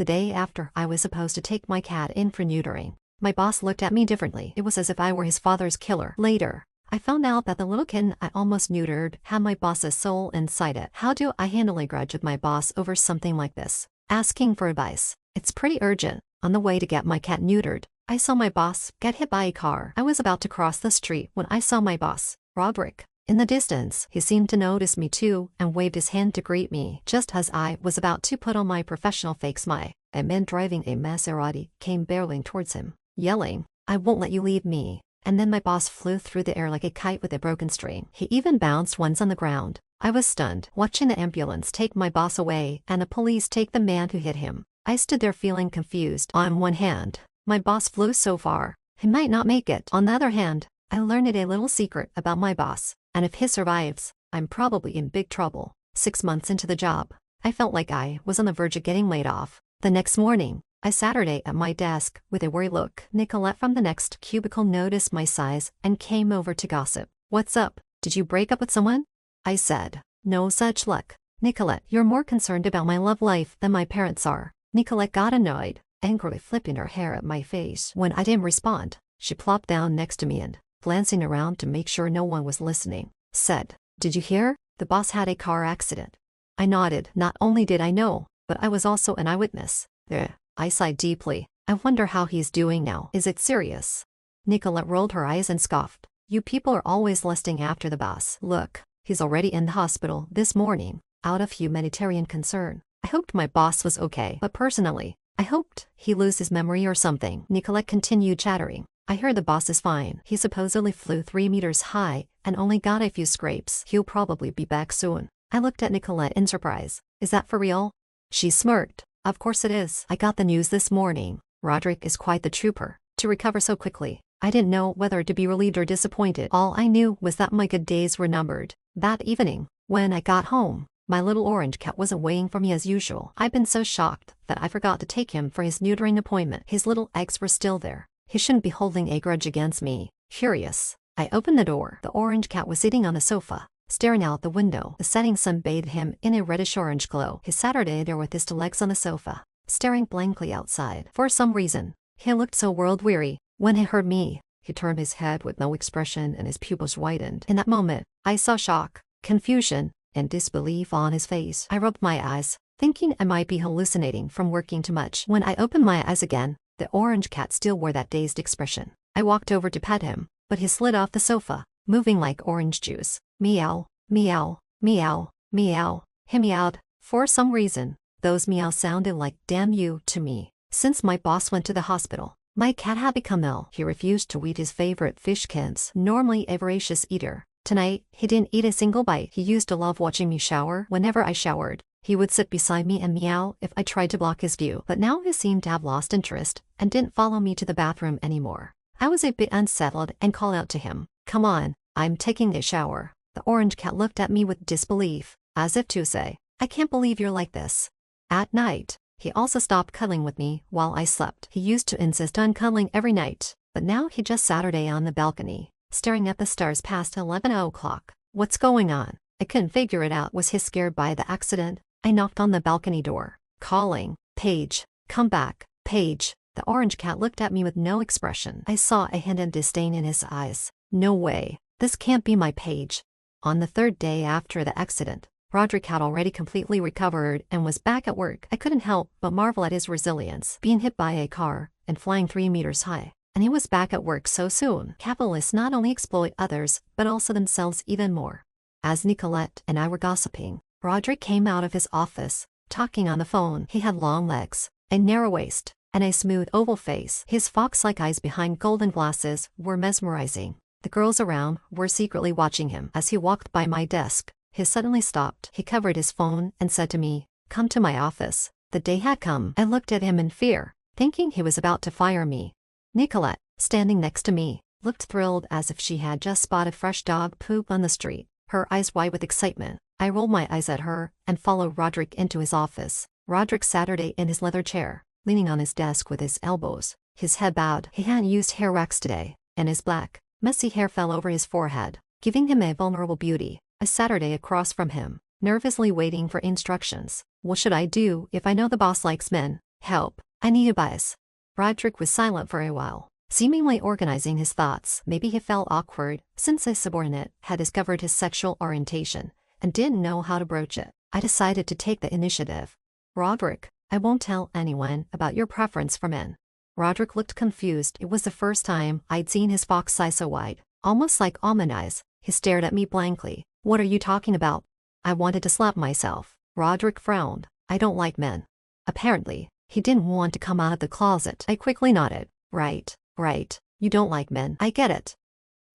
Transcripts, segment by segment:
The day after I was supposed to take my cat in for neutering, my boss looked at me differently. It was as if I were his father's killer. Later, I found out that the little kitten I almost neutered had my boss's soul inside it. How do I handle a grudge with my boss over something like this? Asking for advice. It's pretty urgent. On the way to get my cat neutered, I saw my boss get hit by a car. I was about to cross the street when I saw my boss, Roderick. In the distance, he seemed to notice me too and waved his hand to greet me. Just as I was about to put on my professional fake smile, a man driving a Maserati came barreling towards him, yelling, "I won't let you leave me." And then my boss flew through the air like a kite with a broken string. He even bounced once on the ground. I was stunned, watching the ambulance take my boss away and the police take the man who hit him. I stood there feeling confused. On one hand, my boss flew so far, he might not make it. On the other hand, I learned a little secret about my boss, and if he survives, I'm probably in big trouble. 6 months into the job, I felt like I was on the verge of getting laid off. The next morning, I sat at my desk with a worried look. Nicolette from the next cubicle noticed my size and came over to gossip. "What's up? Did you break up with someone?" I said, "No such luck." "Nicolette, you're more concerned about my love life than my parents are." Nicolette got annoyed, angrily flipping her hair at my face. When I didn't respond, she plopped down next to me and, glancing around to make sure no one was listening, said, "Did you hear? The boss had a car accident." I nodded. Not only did I know, but I was also an eyewitness. I sighed deeply. "I wonder how he's doing now. Is it serious?" Nicolette rolled her eyes and scoffed. "You people are always lusting after the boss. Look, he's already in the hospital this morning, out of humanitarian concern. I hoped my boss was okay, but personally, I hoped he lose his memory or something." Nicolette continued chattering. "I heard the boss is fine. He supposedly flew 3 meters high and only got a few scrapes. He'll probably be back soon." I looked at Nicolette in surprise. "Is that for real?" She smirked. "Of course it is. I got the news this morning. Roderick is quite the trooper. To recover so quickly, I didn't know whether to be relieved or disappointed. All I knew was that my good days were numbered." That evening, when I got home, my little orange cat wasn't waiting for me as usual. I'd been so shocked that I forgot to take him for his neutering appointment. His little eggs were still there. He shouldn't be holding a grudge against me. Curious, I opened the door. The orange cat was sitting on the sofa, staring out the window. The setting sun bathed him in a reddish-orange glow. He sat there with his legs on the sofa, staring blankly outside. For some reason, he looked so world-weary. When he heard me, he turned his head with no expression and his pupils widened. In that moment, I saw shock, confusion, and disbelief on his face. I rubbed my eyes, thinking I might be hallucinating from working too much. When I opened my eyes again, the orange cat still wore that dazed expression. I walked over to pet him, but he slid off the sofa, moving like orange juice. Meow, meow, meow, meow. He meowed. For some reason, those meows sounded like "damn you" to me. Since my boss went to the hospital, my cat had become ill. He refused to eat his favorite fishkins, normally a voracious eater. Tonight, he didn't eat a single bite. He used to love watching me shower. Whenever I showered, he would sit beside me and meow if I tried to block his view. But now he seemed to have lost interest and didn't follow me to the bathroom anymore. I was a bit unsettled and called out to him, "Come on, I'm taking a shower." The orange cat looked at me with disbelief, as if to say, "I can't believe you're like this." At night, he also stopped cuddling with me while I slept. He used to insist on cuddling every night, but now he just sat on the balcony, staring at the stars past 11 o'clock. "What's going on?" I couldn't figure it out. Was he scared by the accident? I knocked on the balcony door, calling, "Paige, come back, Paige." The orange cat looked at me with no expression. I saw a hint of disdain in his eyes. "No way, this can't be my Paige." On the 3rd day after the accident, Roderick had already completely recovered and was back at work. I couldn't help but marvel at his resilience, being hit by a car and flying 3 meters high. And he was back at work so soon. Capitalists not only exploit others, but also themselves even more. As Nicolette and I were gossiping, Roderick came out of his office, talking on the phone. He had long legs, a narrow waist, and a smooth oval face. His fox-like eyes behind golden glasses were mesmerizing. The girls around were secretly watching him. As he walked by my desk, he suddenly stopped. He covered his phone and said to me, "Come to my office." The day had come. I looked at him in fear, thinking he was about to fire me. Nicolette, standing next to me, looked thrilled as if she had just spotted fresh dog poop on the street, her eyes wide with excitement. I rolled my eyes at her and followed Roderick into his office. Roderick sat in his leather chair, leaning on his desk with his elbows, his head bowed. He hadn't used hair wax today, and his black, messy hair fell over his forehead, giving him a vulnerable beauty. I sat across from him, nervously waiting for instructions. What should I do if I know the boss likes men? Help, I need advice. Roderick was silent for a while, seemingly organizing his thoughts. Maybe he felt awkward, since his subordinate had discovered his sexual orientation and didn't know how to broach it. I decided to take the initiative. Roderick, I won't tell anyone about your preference for men. Roderick looked confused. It was the first time I'd seen his fox eyes so wide, almost like almond eyes. He stared at me blankly. What are you talking about? I wanted to slap myself. Roderick frowned. I don't like men. Apparently, he didn't want to come out of the closet. I quickly nodded. Right. You don't like men. I get it.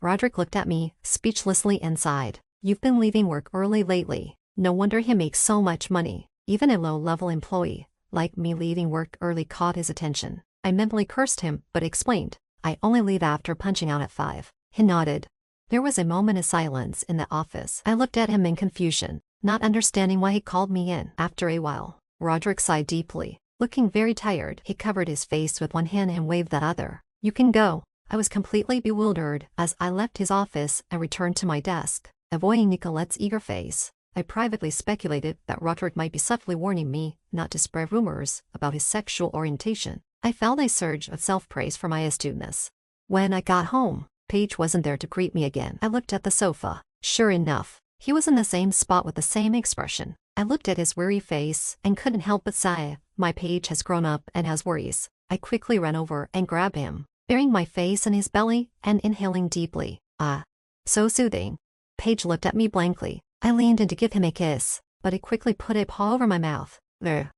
Roderick looked at me, speechlessly inside. You've been leaving work early lately. No wonder he makes so much money. Even a low-level employee like me leaving work early caught his attention. I mentally cursed him, but explained. I only leave after punching out at 5. He nodded. There was a moment of silence in the office. I looked at him in confusion, not understanding why he called me in. After a while, Roderick sighed deeply. Looking very tired, he covered his face with one hand and waved the other. You can go. I was completely bewildered as I left his office and returned to my desk, avoiding Nicolette's eager face. I privately speculated that Roderick might be subtly warning me not to spread rumors about his sexual orientation. I felt a surge of self-praise for my astuteness. When I got home, Paige wasn't there to greet me again. I looked at the sofa. Sure enough, he was in the same spot with the same expression. I looked at his weary face and couldn't help but sigh. My Paige has grown up and has worries. I quickly ran over and grabbed him, burying my face in his belly and inhaling deeply. Ah, so soothing. Paige looked at me blankly. I leaned in to give him a kiss, but he quickly put a paw over my mouth. There.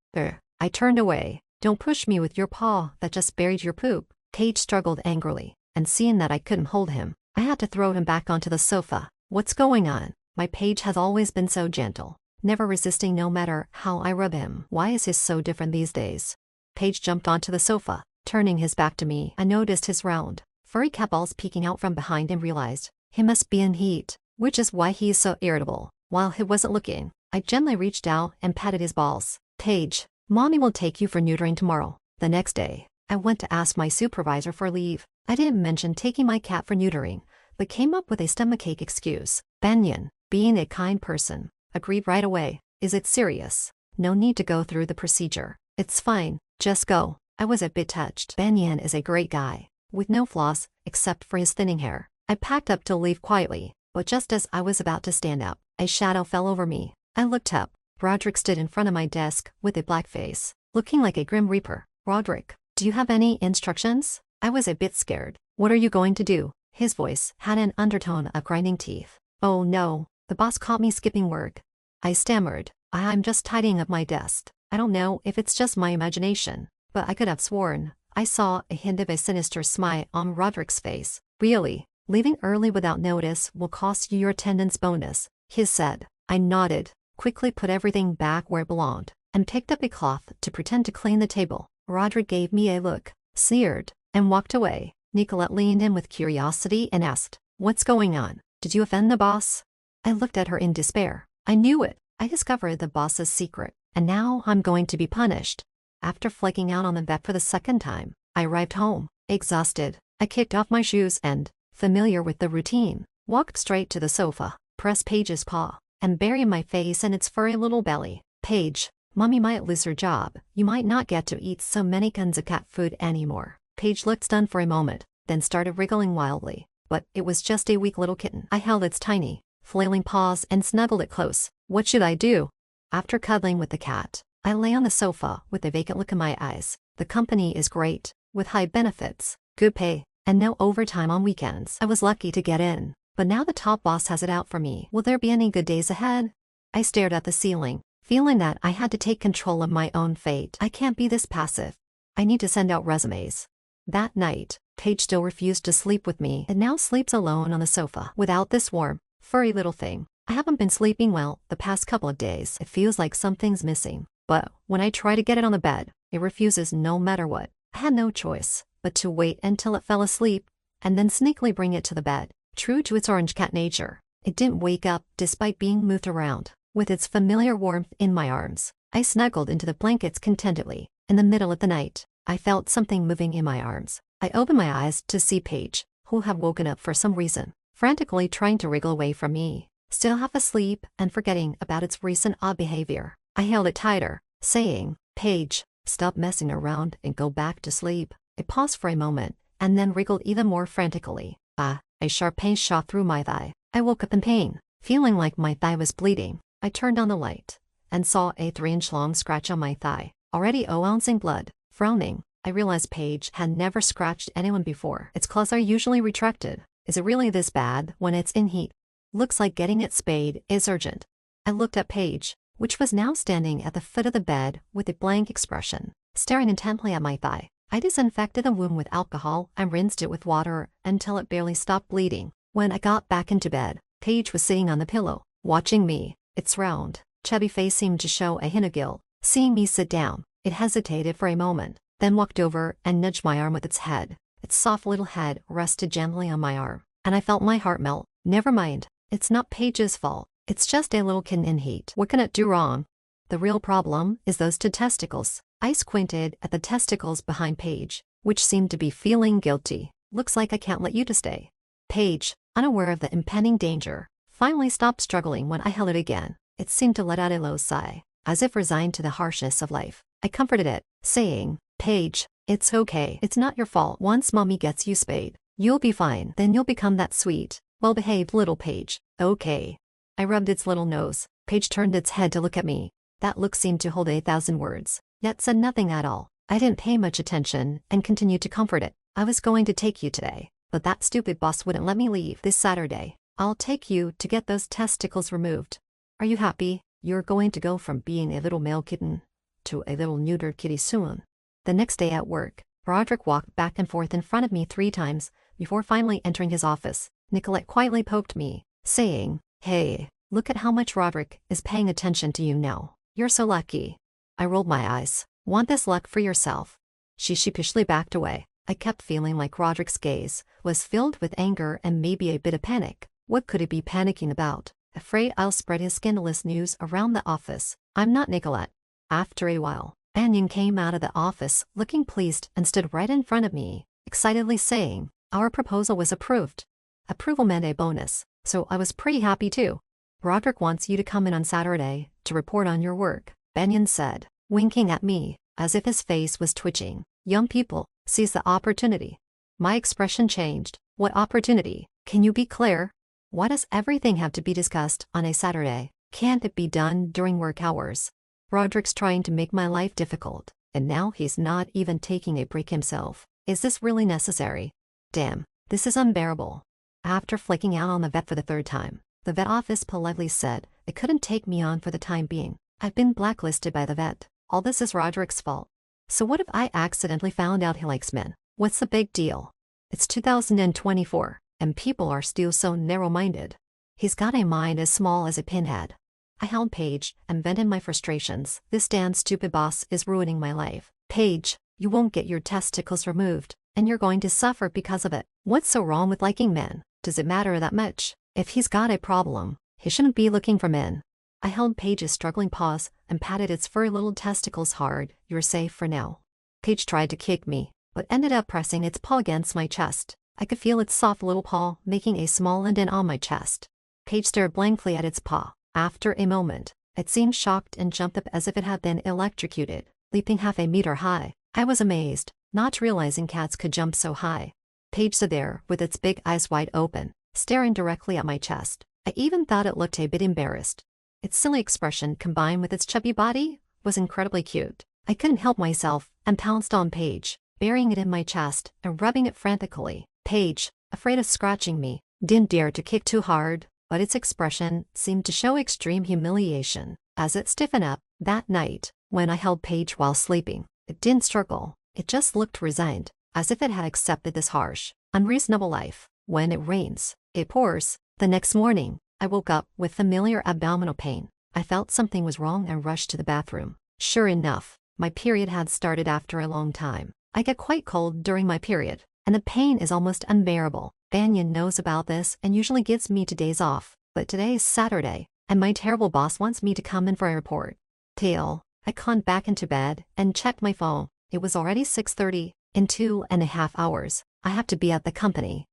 I turned away. Don't push me with your paw that just buried your poop. Paige struggled angrily, and seeing that I couldn't hold him, I had to throw him back onto the sofa. What's going on? My Paige has always been so gentle, never resisting no matter how I rub him. Why is he so different these days? Paige jumped onto the sofa, turning his back to me. I noticed his round, furry cat balls peeking out from behind and realized he must be in heat, which is why he is so irritable. While he wasn't looking, I gently reached out and patted his balls. Paige, Mommy will take you for neutering tomorrow. The next day, I went to ask my supervisor for leave. I didn't mention taking my cat for neutering, but came up with a stomachache excuse. Banyan, being a kind person, agreed right away. Is it serious? No need to go through the procedure. It's fine, just go. I was a bit touched. Banyan is a great guy, with no flaws, except for his thinning hair. I packed up to leave quietly, but just as I was about to stand up, a shadow fell over me. I looked up. Roderick stood in front of my desk with a black face, looking like a grim reaper. Roderick, do you have any instructions? I was a bit scared. What are you going to do? His voice had an undertone of grinding teeth. Oh no, the boss caught me skipping work. I stammered. I'm just tidying up my desk. I don't know if it's just my imagination, but I could have sworn I saw a hint of a sinister smile on Roderick's face. Really? Leaving early without notice will cost you your attendance bonus, he said. I nodded, quickly put everything back where it belonged, and picked up a cloth to pretend to clean the table. Roderick gave me a look, sneered, and walked away. Nicolette leaned in with curiosity and asked, What's going on? Did you offend the boss? I looked at her in despair. I knew it. I discovered the boss's secret, and now I'm going to be punished. After flaking out on the vet for the second time, I arrived home, exhausted. I kicked off my shoes and, familiar with the routine, walked straight to the sofa, pressed Paige's paw, and buried my face in its furry little belly. Paige, Mommy might lose her job. You might not get to eat so many kinds of cat food anymore. Paige looked stunned for a moment, then started wriggling wildly. But it was just a weak little kitten. I held its tiny, flailing paws and snuggled it close. What should I do? After cuddling with the cat, I lay on the sofa with a vacant look in my eyes. The company is great, with high benefits, good pay, and no overtime on weekends. I was lucky to get in, but now the top boss has it out for me. Will there be any good days ahead? I stared at the ceiling, feeling that I had to take control of my own fate. I can't be this passive. I need to send out resumes. That night, Paige still refused to sleep with me and now sleeps alone on the sofa without this warm, furry little thing. I haven't been sleeping well the past couple of days. It feels like something's missing. But when I try to get it on the bed, it refuses no matter what. I had no choice but to wait until it fell asleep and then sneakily bring it to the bed. True to its orange cat nature, it didn't wake up despite being moved around. With its familiar warmth in my arms, I snuggled into the blankets contentedly. In the middle of the night, I felt something moving in my arms. I opened my eyes to see Paige, who had woken up for some reason, frantically trying to wriggle away from me, still half asleep and forgetting about its recent odd behavior. I held it tighter, saying, Paige, Stop messing around and go back to sleep. I paused for a moment, and then wriggled even more frantically. A sharp pain shot through my thigh. I woke up in pain, feeling like my thigh was bleeding. I turned on the light, and saw a 3-inch long scratch on my thigh, already oozing blood. Frowning, I realized Paige had never scratched anyone before. Its claws are usually retracted. Is it really this bad when it's in heat? Looks like getting it spayed is urgent. I looked at Paige, which was now standing at the foot of the bed with a blank expression, staring intently at my thigh. I disinfected the wound with alcohol and rinsed it with water until it barely stopped bleeding. When I got back into bed, Paige was sitting on the pillow, watching me. Its round, chubby face seemed to show a hint of guilt. Seeing me sit down, it hesitated for a moment, then walked over and nudged my arm with its head. Its soft little head rested gently on my arm, and I felt my heart melt. Never mind, it's not Paige's fault. It's just a little kitten in heat. What can it do wrong? The real problem is those 2 testicles. I squinted at the testicles behind Paige, which seemed to be feeling guilty. Looks like I can't let you to stay. Paige, unaware of the impending danger, finally stopped struggling when I held it again. It seemed to let out a low sigh, as if resigned to the harshness of life. I comforted it, saying, Paige, it's okay. It's not your fault. Once mommy gets you spayed, you'll be fine. Then you'll become that sweet, well-behaved little Paige. Okay. I rubbed its little nose. Paige turned its head to look at me. That look seemed to hold 1,000 words, yet said nothing at all. I didn't pay much attention and continued to comfort it. I was going to take you today, but that stupid boss wouldn't let me leave this Saturday. I'll take you to get those testicles removed. Are you happy? You're going to go from being a little male kitten to a little neutered kitty soon. The next day at work, Roderick walked back and forth in front of me 3 times before finally entering his office. Nicolette quietly poked me, saying, Hey, look at how much Roderick is paying attention to you now. You're so lucky. I rolled my eyes. Want this luck for yourself? She sheepishly backed away. I kept feeling like Roderick's gaze was filled with anger and maybe a bit of panic. What could he be panicking about? Afraid I'll spread his scandalous news around the office. I'm not Nicolette. After a while, Anion came out of the office looking pleased and stood right in front of me, excitedly saying, Our proposal was approved. Approval meant a bonus, so I was pretty happy too. Roderick wants you to come in on Saturday to report on your work, Anion said, winking at me, as if his face was twitching. Young people, seize the opportunity. My expression changed. What opportunity? Can you be clear? Why does everything have to be discussed on a Saturday? Can't it be done during work hours? Roderick's trying to make my life difficult, and now he's not even taking a break himself. Is this really necessary? Damn, this is unbearable. After flicking out on the vet for the 3rd time, the vet office politely said it couldn't take me on for the time being. I've been blacklisted by the vet. All this is Roderick's fault. So what if I accidentally found out he likes men? What's the big deal? It's 2024, and people are still so narrow-minded. He's got a mind as small as a pinhead. I held Paige and vented my frustrations. This damn stupid boss is ruining my life. Paige, you won't get your testicles removed, and you're going to suffer because of it. What's so wrong with liking men? Does it matter that much? If he's got a problem, he shouldn't be looking for men. I held Paige's struggling paws and patted its furry little testicles hard. You're safe for now. Paige tried to kick me, but ended up pressing its paw against my chest. I could feel its soft little paw making a small indent on my chest. Paige stared blankly at its paw. After a moment, it seemed shocked and jumped up as if it had been electrocuted, leaping half a meter high. I was amazed, not realizing cats could jump so high. Paige stood there with its big eyes wide open, staring directly at my chest. I even thought it looked a bit embarrassed. Its silly expression combined with its chubby body was incredibly cute. I couldn't help myself and pounced on Paige, burying it in my chest and rubbing it frantically. Paige, afraid of scratching me, didn't dare to kick too hard, but its expression seemed to show extreme humiliation as it stiffened up. That night, when I held Paige while sleeping, it didn't struggle. It just looked resigned, as if it had accepted this harsh, unreasonable life. When it rains, it pours. The next morning, I woke up with familiar abdominal pain. I felt something was wrong and rushed to the bathroom. Sure enough, my period had started after a long time. I get quite cold during my period, and the pain is almost unbearable. Banyan knows about this and usually gives me 2 days off, but today is Saturday, and my terrible boss wants me to come in for a report. Tail. I climbed back into bed and checked my phone. It was already 6:30. In 2.5 hours, I have to be at the company.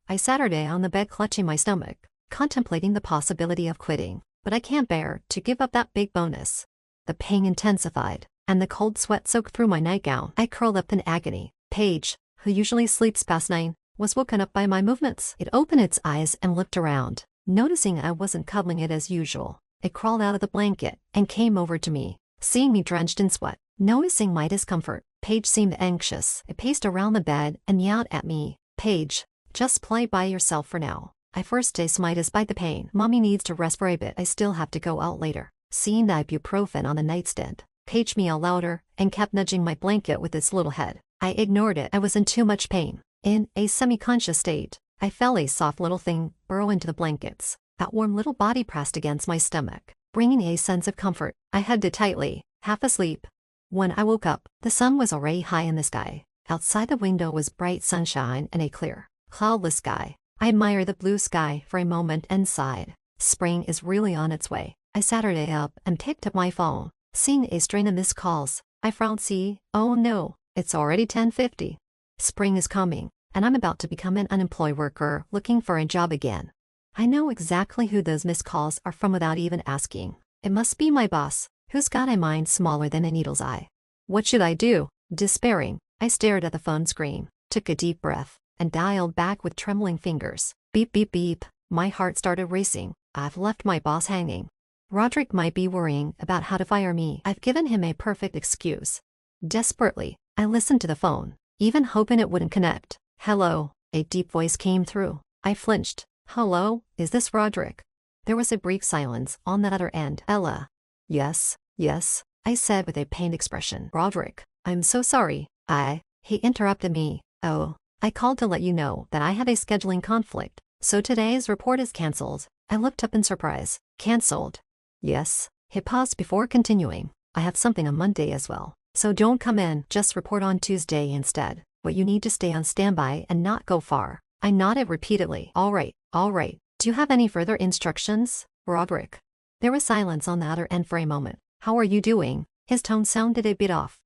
I Saturday on the bed clutching my stomach, contemplating the possibility of quitting, but I can't bear to give up that big bonus. The pain intensified. and the cold sweat soaked through my nightgown. I curled up in agony. Paige, who usually sleeps past 9, was woken up by my movements. It opened its eyes and looked around. Noticing I wasn't cuddling it as usual, it crawled out of the blanket and came over to me. Seeing me drenched in sweat, noticing my discomfort, Paige seemed anxious. It paced around the bed and meowed at me. Paige, just play by yourself for now. I first stay smite despite the pain. Mommy needs to rest for a bit. I still have to go out later. Seeing the ibuprofen on the nightstand, Paige meowed louder and kept nudging my blanket with its little head. I ignored it. I was in too much pain. In a semi-conscious state, I felt a soft little thing burrow into the blankets. That warm little body pressed against my stomach, bringing a sense of comfort. I hugged it tightly, half asleep. When I woke up, the sun was already high in the sky. Outside the window was bright sunshine and a clear, cloudless sky. I admired the blue sky for a moment and sighed. Spring is really on its way. I sat up and picked up my phone. Seeing a string of missed calls, I frowned. Oh no, it's already 10:50. Spring is coming, and I'm about to become an unemployed worker looking for a job again. I know exactly who those missed calls are from without even asking. It must be my boss, who's got a mind smaller than a needle's eye. What should I do? Despairing, I stared at the phone screen, took a deep breath, and dialed back with trembling fingers. Beep beep beep. My heart started racing. I've left my boss hanging. Roderick might be worrying about how to fire me. I've given him a perfect excuse. Desperately, I listened to the phone, even hoping it wouldn't connect. Hello, a deep voice came through. I flinched. Hello, is this Roderick? There was a brief silence on that other end. Ella. Yes, I said with a pained expression. Roderick, I'm so sorry. He interrupted me. Oh, I called to let you know that I had a scheduling conflict, so today's report is cancelled. I looked up in surprise. Cancelled? Yes. He paused before continuing. I have something on Monday as well, so don't come in, just report on Tuesday instead. But you need to stay on standby and not go far. I nodded repeatedly. All right. Do you have any further instructions, Roderick? There was silence on the other end for a moment. How are you doing? His tone sounded a bit off.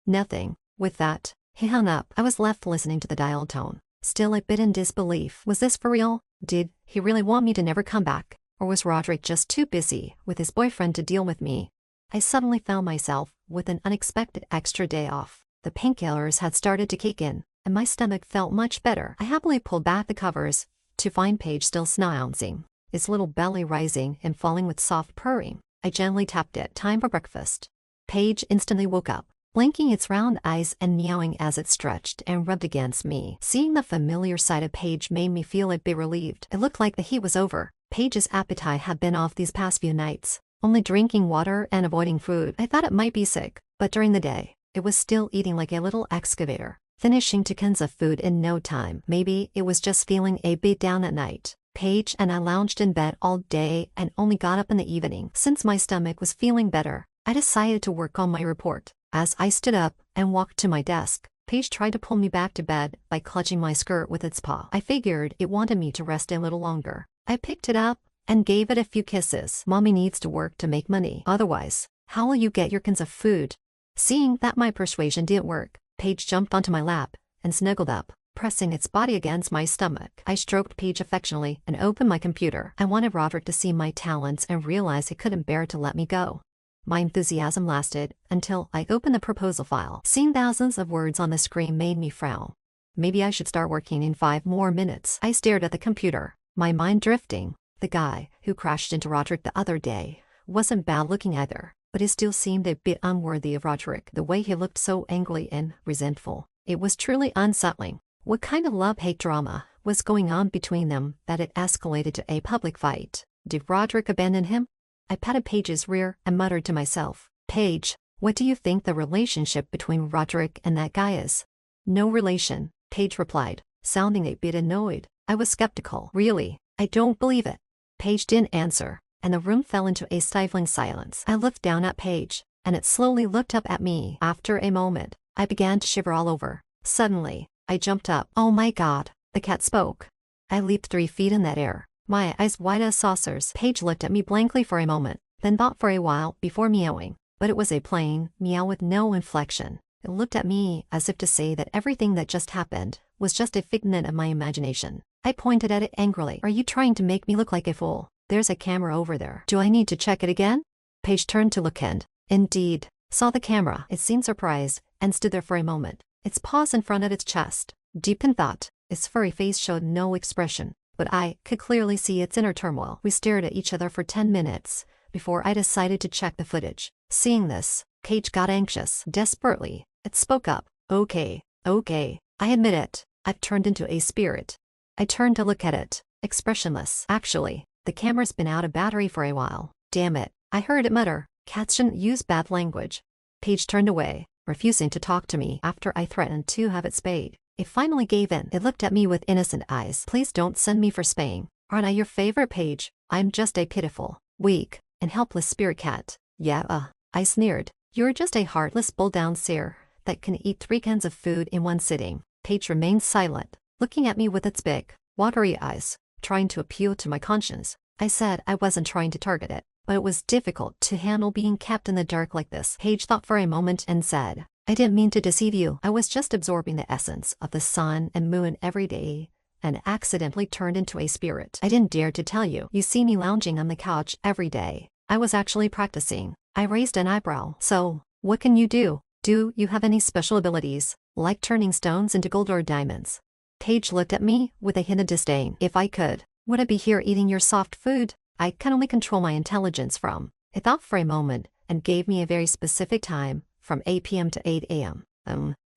Nothing. With that, he hung up. I was left listening to the dial tone, still a bit in disbelief. Was this for real? Did he really want me to never come back? Or was Roderick just too busy with his boyfriend to deal with me? I suddenly found myself with an unexpected extra day off. The painkillers had started to kick in, and my stomach felt much better. I happily pulled back the covers to find Paige still snoozing, its little belly rising and falling with soft purring. I gently tapped it. Time for breakfast. Paige instantly woke up, blinking its round eyes and meowing as it stretched and rubbed against me. Seeing the familiar sight of Paige made me feel a bit relieved. It looked like the heat was over. Paige's appetite had been off these past few nights, only drinking water and avoiding food. I thought it might be sick, but during the day, it was still eating like a little excavator, finishing 2 cans of food in no time. Maybe it was just feeling a bit down at night. Paige and I lounged in bed all day and only got up in the evening. Since my stomach was feeling better, I decided to work on my report. As I stood up and walked to my desk, Paige tried to pull me back to bed by clutching my skirt with its paw. I figured it wanted me to rest a little longer. I picked it up and gave it a few kisses. Mommy needs to work to make money. Otherwise, how will you get your cans of food? Seeing that my persuasion didn't work, Paige jumped onto my lap and snuggled up, pressing its body against my stomach. I stroked Paige affectionately and opened my computer. I wanted Roderick to see my talents and realize he couldn't bear to let me go. My enthusiasm lasted until I opened the proposal file. Seeing thousands of words on the screen made me frown. Maybe I should start working in 5 more minutes. I stared at the computer, my mind drifting. The guy who crashed into Roderick the other day wasn't bad looking either, but he still seemed a bit unworthy of Roderick. The way he looked so angry and resentful, it was truly unsettling. What kind of love-hate drama was going on between them that it escalated to a public fight? Did Roderick abandon him? I patted Paige's rear and muttered to myself, Paige, what do you think the relationship between Roderick and that guy is? No relation, Paige replied, sounding a bit annoyed. I was skeptical. Really? I don't believe it. Paige didn't answer, and the room fell into a stifling silence. I looked down at Paige, and it slowly looked up at me. After a moment, I began to shiver all over. Suddenly, I jumped up. Oh my God, the cat spoke. I leaped 3 feet in that air, my eyes wide as saucers. Paige looked at me blankly for a moment, then thought for a while before meowing, but it was a plain meow with no inflection. It looked at me as if to say that everything that just happened was just a figment of my imagination. I pointed at it angrily. Are you trying to make me look like a fool? There's a camera over there. Do I need to check it again? Paige turned to look and, indeed, saw the camera. It seemed surprised and stood there for a moment, its paws in front of its chest. Deep in thought, its furry face showed no expression, but I could clearly see its inner turmoil. We stared at each other for 10 minutes before I decided to check the footage. Seeing this, Cage got anxious. Desperately, it spoke up. Okay, I admit it. I've turned into a spirit. I turned to look at it, expressionless. Actually, the camera's been out of battery for a while. Damn it, I heard it mutter. Cats shouldn't use bad language. Paige turned away, refusing to talk to me after I threatened to have it spayed. It finally gave in. It looked at me with innocent eyes. Please don't send me for spaying. Aren't I your favorite, Paige? I'm just a pitiful, weak, and helpless spirit cat. Yeah, I sneered. You're just a heartless bull-down seer that can eat 3 cans of food in one sitting. Paige remained silent, looking at me with its big, watery eyes, trying to appeal to my conscience. I said I wasn't trying to target it, but it was difficult to handle being kept in the dark like this. Paige thought for a moment and said, I didn't mean to deceive you. I was just absorbing the essence of the sun and moon every day, and accidentally turned into a spirit. I didn't dare to tell you. You see me lounging on the couch every day. I was actually practicing. I raised an eyebrow. So, what can you do? Do you have any special abilities, like turning stones into gold or diamonds? Paige looked at me with a hint of disdain. If I could, would I be here eating your soft food? I can only control my intelligence from. It thought for a moment and gave me a very specific time, from 8 p.m. to 8 a.m.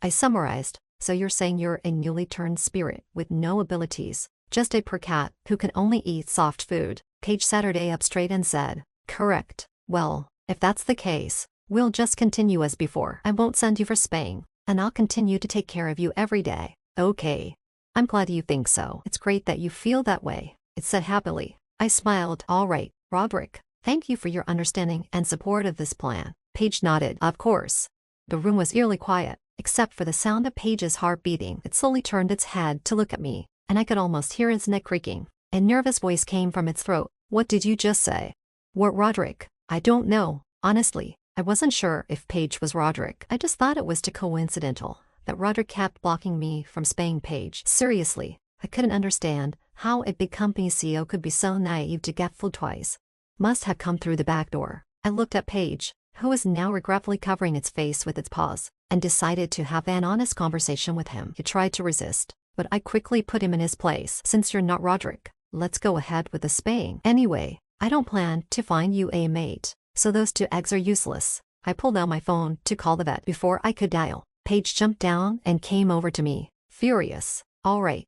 I summarized. So you're saying you're a newly turned spirit with no abilities, just a poor cat who can only eat soft food. Paige sat her day up straight and said, correct. Well, if that's the case, we'll just continue as before. I won't send you for spaying, and I'll continue to take care of you every day. Okay. I'm glad you think so. It's great that you feel that way, it said happily. I smiled. All right, Roderick. Thank you for your understanding and support of this plan. Paige nodded. Of course. The room was eerily quiet, except for the sound of Paige's heart beating. It slowly turned its head to look at me, and I could almost hear its neck creaking. A nervous voice came from its throat. What did you just say? What, Roderick? I don't know. Honestly, I wasn't sure if Paige was Roderick. I just thought it was too coincidental that Roderick kept blocking me from spaying Paige. Seriously, I couldn't understand how a big company CEO could be so naive to get fooled twice. Must have come through the back door. I looked at Paige, who was now regretfully covering its face with its paws, and decided to have an honest conversation with him. He tried to resist, but I quickly put him in his place. Since you're not Roderick, let's go ahead with the spaying. Anyway, I don't plan to find you a mate, so those 2 eggs are useless. I pulled out my phone to call the vet. Before I could dial, Paige jumped down and came over to me, furious. All right,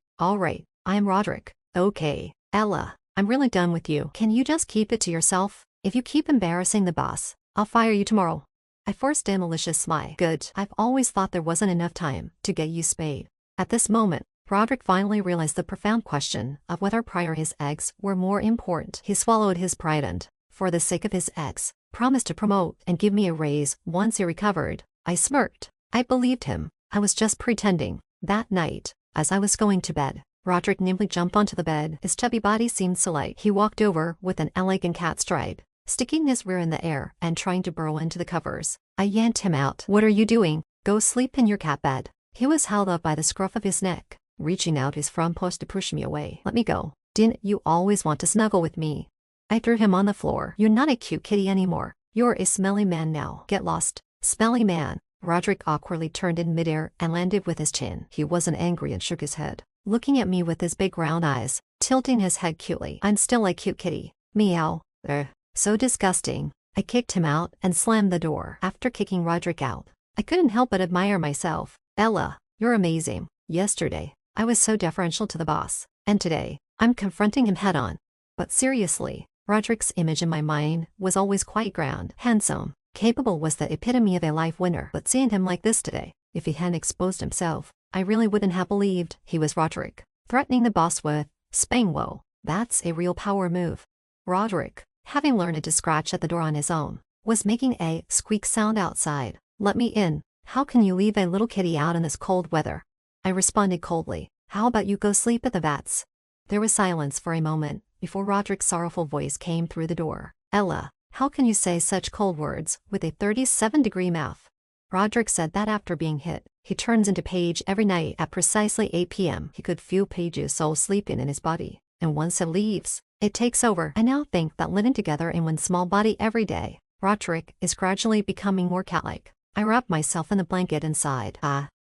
I'm Roderick. Okay, Ella, I'm really done with you. Can you just keep it to yourself? If you keep embarrassing the boss, I'll fire you tomorrow. I forced a malicious smile. Good. I've always thought there wasn't enough time to get you spayed. At this moment, Roderick finally realized the profound question of whether prior his eggs were more important. He swallowed his pride and, for the sake of his eggs, promised to promote and give me a raise once he recovered. I smirked. I believed him. I was just pretending. That night, as I was going to bed, Roderick nimbly jumped onto the bed. His chubby body seemed so light. He walked over with an elegant cat stride, sticking his rear in the air and trying to burrow into the covers. I yanked him out. What are you doing? Go sleep in your cat bed. He was held up by the scruff of his neck, reaching out his front paws to push me away. Let me go. Didn't you always want to snuggle with me? I threw him on the floor. You're not a cute kitty anymore. You're a smelly man now. Get lost. Smelly man. Roderick awkwardly turned in midair and landed with his chin. He wasn't angry and shook his head, looking at me with his big round eyes, tilting his head cutely. I'm still a cute kitty. Meow. So disgusting. I kicked him out and slammed the door. After kicking Roderick out, I couldn't help but admire myself. Ella, you're amazing. Yesterday, I was so deferential to the boss, and today, I'm confronting him head-on. But seriously, Roderick's image in my mind was always quite grand, handsome, capable, was the epitome of a life winner. But seeing him like this today, if he hadn't exposed himself, I really wouldn't have believed he was Roderick. Threatening the boss with spaying, whoa, that's a real power move. Roderick, having learned to scratch at the door on his own, was making a squeak sound outside. Let me in. How can you leave a little kitty out in this cold weather? I responded coldly. How about you go sleep at the vets? There was silence for a moment before Roderick's sorrowful voice came through the door. Ella, how can you say such cold words with a 37-degree mouth? Roderick said that after being hit, he turns into Paige every night at precisely 8 p.m. He could feel Paige's soul sleeping in his body, and once it leaves, it takes over. I now think that living together in one small body every day Roderick is gradually becoming more cat-like. I wrapped myself in the blanket and sighed.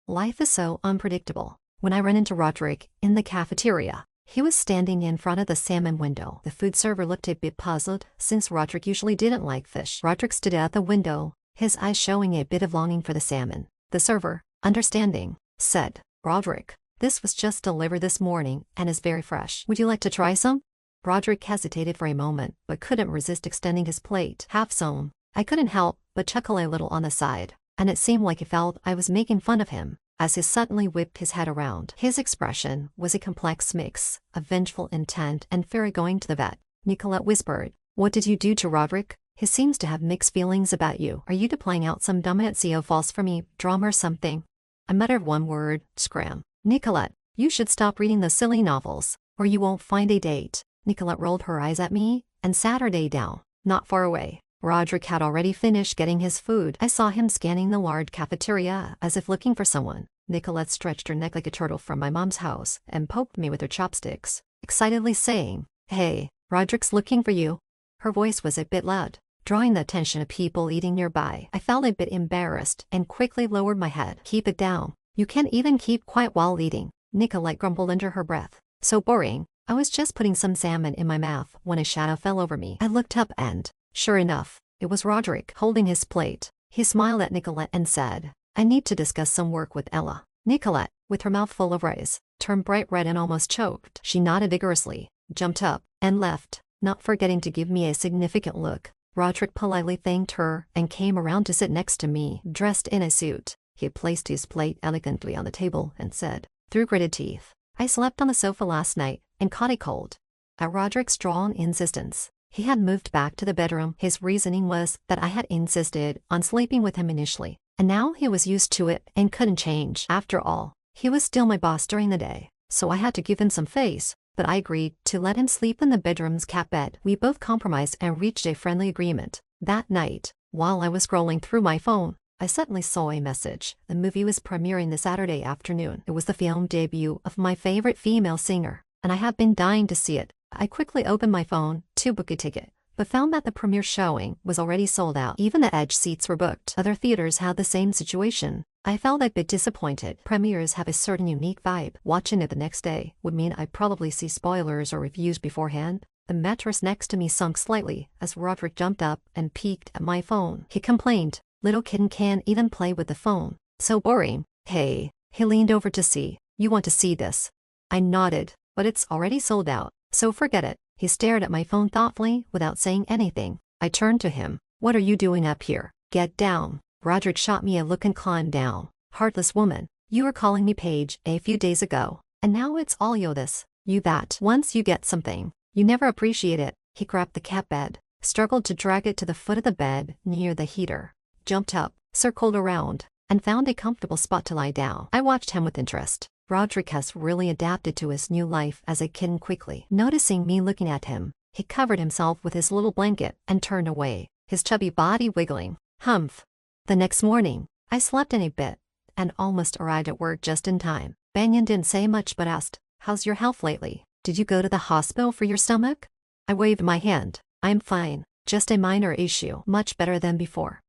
Life is so unpredictable. When I ran into Roderick in the cafeteria, he was standing in front of the salmon window. The food server looked a bit puzzled, since Roderick usually didn't like fish. Roderick stood at the window, his eyes showing a bit of longing for the salmon. The server, understanding, said, "Roderick, this was just delivered this morning and is very fresh. Would you like to try some?" Roderick hesitated for a moment, but couldn't resist extending his plate. Half some. I couldn't help but chuckle a little on the side, and it seemed like he felt I was making fun of him, as he suddenly whipped his head around. His expression was a complex mix of vengeful intent and fear of going to the vet. Nicolette whispered, "What did you do to Roderick? He seems to have mixed feelings about you. Are you playing out some dumb SEO false for me drama or something?" I muttered one word, scram. "Nicolette, you should stop reading those silly novels, or you won't find a date." Nicolette rolled her eyes at me and sat her day down. Not far away, Roderick had already finished getting his food. I saw him scanning the large cafeteria as if looking for someone. Nicolette stretched her neck like a turtle from my mom's house and poked me with her chopsticks, excitedly saying, "Hey, Roderick's looking for you." Her voice was a bit loud, drawing the attention of people eating nearby. I felt a bit embarrassed and quickly lowered my head. "Keep it down. You can't even keep quiet while eating," Nicolette grumbled under her breath. "So boring." I was just putting some salmon in my mouth when a shadow fell over me. I looked up and, sure enough, it was Roderick holding his plate. He smiled at Nicolette and said, "I need to discuss some work with Ella." Nicolette, with her mouth full of rice, turned bright red and almost choked. She nodded vigorously, jumped up, and left, not forgetting to give me a significant look. Roderick politely thanked her and came around to sit next to me, dressed in a suit. He placed his plate elegantly on the table and said, through gritted teeth, "I slept on the sofa last night and caught a cold." At Roderick's strong insistence, he had moved back to the bedroom. His reasoning was that I had insisted on sleeping with him initially, and now he was used to it and couldn't change. After all, he was still my boss during the day, so I had to give him some face, but I agreed to let him sleep in the bedroom's cat bed. We both compromised and reached a friendly agreement. That night, while I was scrolling through my phone, I suddenly saw a message. The movie was premiering this Saturday afternoon. It was the film debut of my favorite female singer, and I had been dying to see it. I quickly opened my phone to book a ticket, but found that the premiere showing was already sold out. Even the edge seats were booked. Other theaters had the same situation. I felt a bit disappointed. Premieres have a certain unique vibe. Watching it the next day would mean I'd probably see spoilers or reviews beforehand. The mattress next to me sunk slightly as Roderick jumped up and peeked at my phone. He complained, "Little kitten can't even play with the phone. So boring." "Hey." He leaned over to see. "You want to see this?" I nodded, "But it's already sold out, so forget it." He stared at my phone thoughtfully without saying anything. I turned to him. "What are you doing up here? Get down." Roderick shot me a look and climbed down. "Heartless woman, you were calling me Paige a few days ago, and now it's all you this. You that once you get something, you never appreciate it." He grabbed the cat bed, struggled to drag it to the foot of the bed near the heater, jumped up, circled around, and found a comfortable spot to lie down. I watched him with interest. Roderick has really adapted to his new life as a kitten quickly. Noticing me looking at him, he covered himself with his little blanket and turned away, his chubby body wiggling. Humph. The next morning, I slept in a bit and almost arrived at work just in time. Banyan didn't say much but asked, "How's your health lately? Did you go to the hospital for your stomach?" I waved my hand. "I'm fine. Just a minor issue. Much better than before."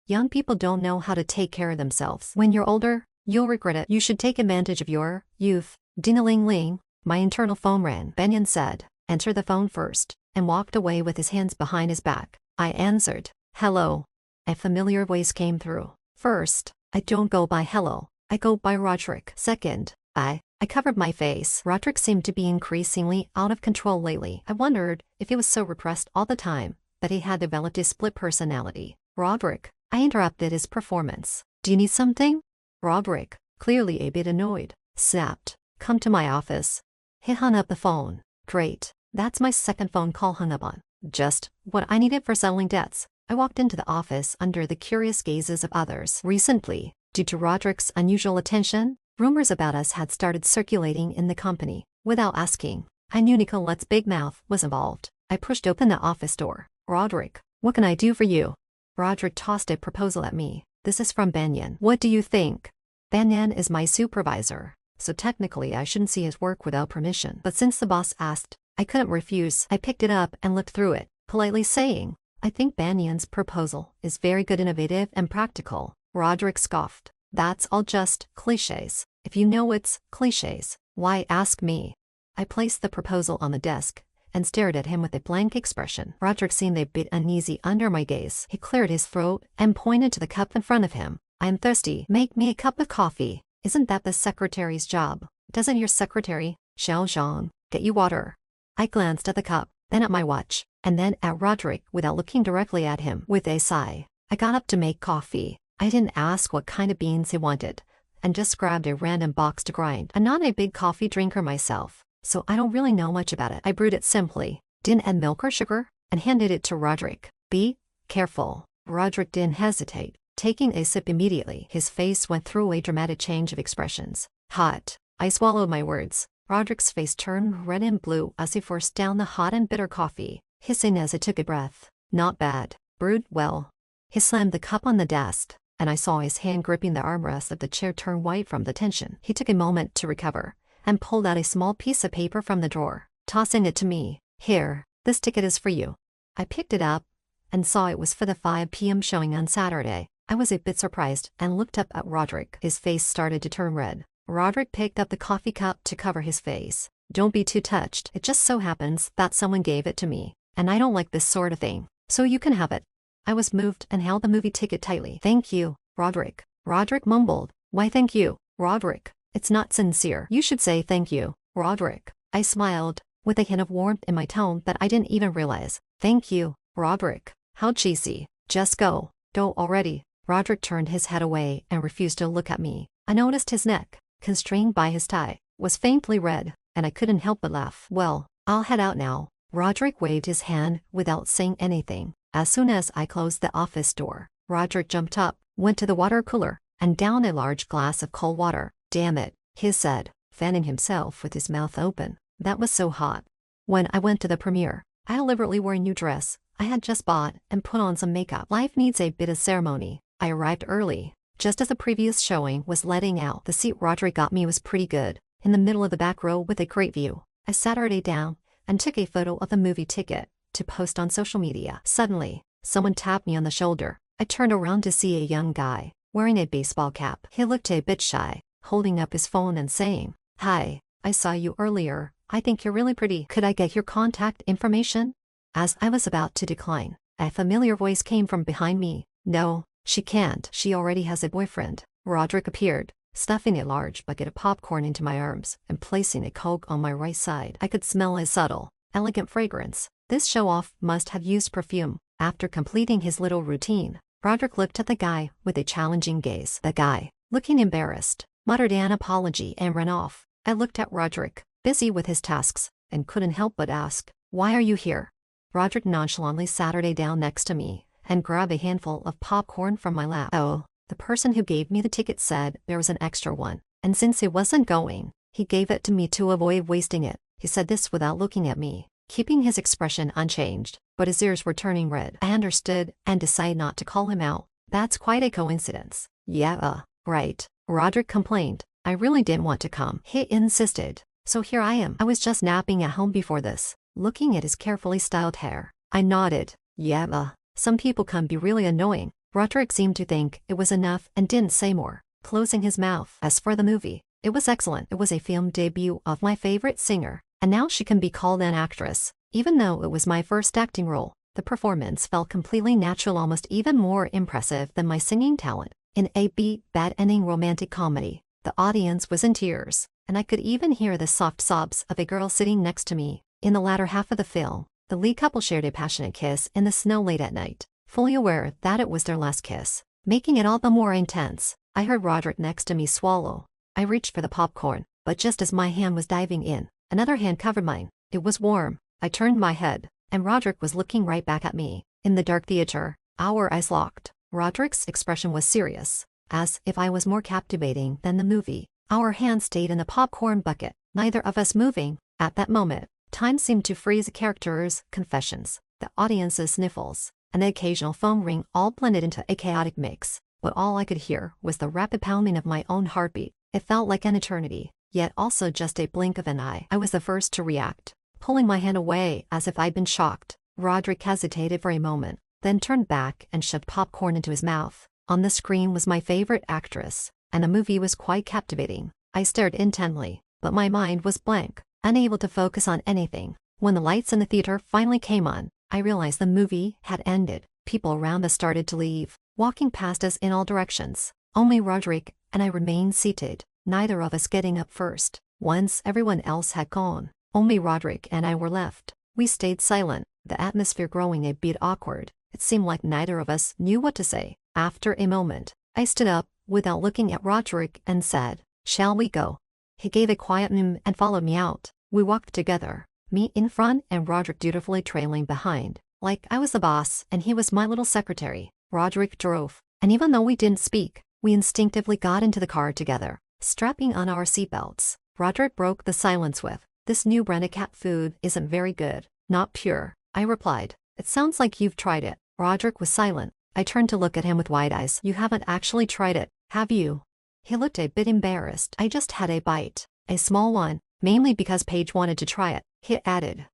Young people don't know how to take care of themselves. When you're older, you'll regret it. You should take advantage of your youth. Ding-a-ling-ling. My internal phone rang. Banyan said, "Enter the phone first," and walked away with his hands behind his back. I answered, "Hello." A familiar voice came through. First, I don't go by hello. I go by Roderick. Second, I covered my face. Roderick seemed to be increasingly out of control lately. I wondered if he was so repressed all the time that he had developed a split personality. "Roderick," I interrupted his performance. "Do you need something?" Roderick, clearly a bit annoyed, snapped, "Come to my office." He hung up the phone. Great. That's my second phone call hung up on. Just what I needed for settling debts. I walked into the office under the curious gazes of others. Recently, due to Roderick's unusual attention, rumors about us had started circulating in the company. Without asking, I knew Nicolette's big mouth was involved. I pushed open the office door. "Roderick, what can I do for you?" Roderick tossed a proposal at me. "This is from Banyan. What do you think?" Banyan is my supervisor, so technically I shouldn't see his work without permission. But since the boss asked, I couldn't refuse. I picked it up and looked through it, politely saying, I think Banyan's proposal is very good, innovative, and practical. Roderick scoffed. That's all just cliches. If you know it's cliches, why ask me? I placed the proposal on the desk and stared at him with a blank expression. Roderick seemed a bit uneasy under my gaze. He cleared his throat and pointed to the cup in front of him. I'm thirsty. Make me a cup of coffee. Isn't that the secretary's job? Doesn't your secretary, Xiao Zhang, get you water? I glanced at the cup, then at my watch, and then at Roderick without looking directly at him. With a sigh, I got up to make coffee. I didn't ask what kind of beans he wanted, and just grabbed a random box to grind. I'm not a big coffee drinker myself, so I don't really know much about it. I brewed it simply, didn't add milk or sugar, and handed it to Roderick. Be careful. Roderick didn't hesitate, taking a sip immediately. His face went through a dramatic change of expressions. Hot. I swallowed my words. Roderick's face turned red and blue as he forced down the hot and bitter coffee, hissing as he took a breath. Not bad. Brewed well. He slammed the cup on the desk, and I saw his hand gripping the armrest of the chair turn white from the tension. He took a moment to recover, and pulled out a small piece of paper from the drawer, tossing it to me. Here, this ticket is for you. I picked it up, and saw it was for the 5 p.m. showing on Saturday. I was a bit surprised and looked up at Roderick. His face started to turn red. Roderick picked up the coffee cup to cover his face. Don't be too touched. It just so happens that someone gave it to me, and I don't like this sort of thing, so you can have it. I was moved and held the movie ticket tightly. Thank you, Roderick. Roderick mumbled. Why thank you, Roderick? It's not sincere. You should say thank you, Roderick. I smiled, with a hint of warmth in my tone that I didn't even realize. Thank you, Roderick. How cheesy. Just go. Go already. Roderick turned his head away and refused to look at me. I noticed his neck, constrained by his tie, was faintly red, and I couldn't help but laugh. Well, I'll head out now. Roderick waved his hand without saying anything. As soon as I closed the office door, Roderick jumped up, went to the water cooler, and downed a large glass of cold water. Damn it, he said, fanning himself with his mouth open. That was so hot. When I went to the premiere, I deliberately wore a new dress I had just bought and put on some makeup. Life needs a bit of ceremony. I arrived early, just as the previous showing was letting out. The seat Roderick got me was pretty good, in the middle of the back row with a great view. I sat down and took a photo of the movie ticket to post on social media. Suddenly, someone tapped me on the shoulder. I turned around to see a young guy, wearing a baseball cap. He looked a bit shy, holding up his phone and saying, "Hi, I saw you earlier. I think you're really pretty. Could I get your contact information?" As I was about to decline, a familiar voice came from behind me. No, she can't. She already has a boyfriend. Roderick appeared, stuffing a large bucket of popcorn into my arms and placing a Coke on my right side. I could smell a subtle, elegant fragrance. This show-off must have used perfume. After completing his little routine, Roderick looked at the guy with a challenging gaze. The guy, looking embarrassed, muttered an apology and ran off. I looked at Roderick, busy with his tasks, and couldn't help but ask, "Why are you here?" Roderick nonchalantly sat down next to me and grabbed a handful of popcorn from my lap. "Oh, the person who gave me the ticket said there was an extra one, and since he wasn't going, he gave it to me to avoid wasting it." He said this without looking at me, keeping his expression unchanged, but his ears were turning red. I understood and decided not to call him out. "That's quite a coincidence." "Yeah, right," Roderick complained. "I really didn't want to come." He insisted. "So here I am. I was just napping at home before this." Looking at his carefully styled hair, I nodded. "Yeah, some people can be really annoying." Roderick seemed to think it was enough and didn't say more, closing his mouth. As for the movie, it was excellent. It was a film debut of my favorite singer, and now she can be called an actress. Even though it was my first acting role, the performance felt completely natural, almost even more impressive than my singing talent. In a bad-ending romantic comedy, the audience was in tears, and I could even hear the soft sobs of a girl sitting next to me. In the latter half of the film, the lead couple shared a passionate kiss in the snow late at night, fully aware that it was their last kiss, making it all the more intense. I heard Roderick next to me swallow. I reached for the popcorn, but just as my hand was diving in, another hand covered mine. It was warm. I turned my head, and Roderick was looking right back at me. In the dark theater, our eyes locked. Roderick's expression was serious, as if I was more captivating than the movie. Our hands stayed in the popcorn bucket, neither of us moving. At that moment, time seemed to freeze. The characters' confessions, the audience's sniffles, and the occasional phone ring all blended into a chaotic mix. But all I could hear was the rapid pounding of my own heartbeat. It felt like an eternity, yet also just a blink of an eye. I was the first to react, pulling my hand away as if I'd been shocked. Roderick hesitated for a moment, then turned back and shoved popcorn into his mouth. On the screen was my favorite actress, and the movie was quite captivating. I stared intently, but my mind was blank, unable to focus on anything. When the lights in the theater finally came on, I realized the movie had ended. People around us started to leave, walking past us in all directions. Only Roderick and I remained seated, neither of us getting up first. Once everyone else had gone, only Roderick and I were left. We stayed silent, the atmosphere growing a bit awkward. It seemed like neither of us knew what to say. After a moment, I stood up, without looking at Roderick, and said, "Shall we go?" He gave a quiet and followed me out. We walked together, me in front and Roderick dutifully trailing behind, like I was the boss and he was my little secretary. Roderick drove, and even though we didn't speak, we instinctively got into the car together, strapping on our seatbelts. Roderick broke the silence with, "This new brand of cat food isn't very good." "Not pure," I replied. "It sounds like you've tried it." Roderick was silent. I turned to look at him with wide eyes. "You haven't actually tried it, have you?" He looked a bit embarrassed. "I just had a bite. A small one, mainly because Paige wanted to try it." He added,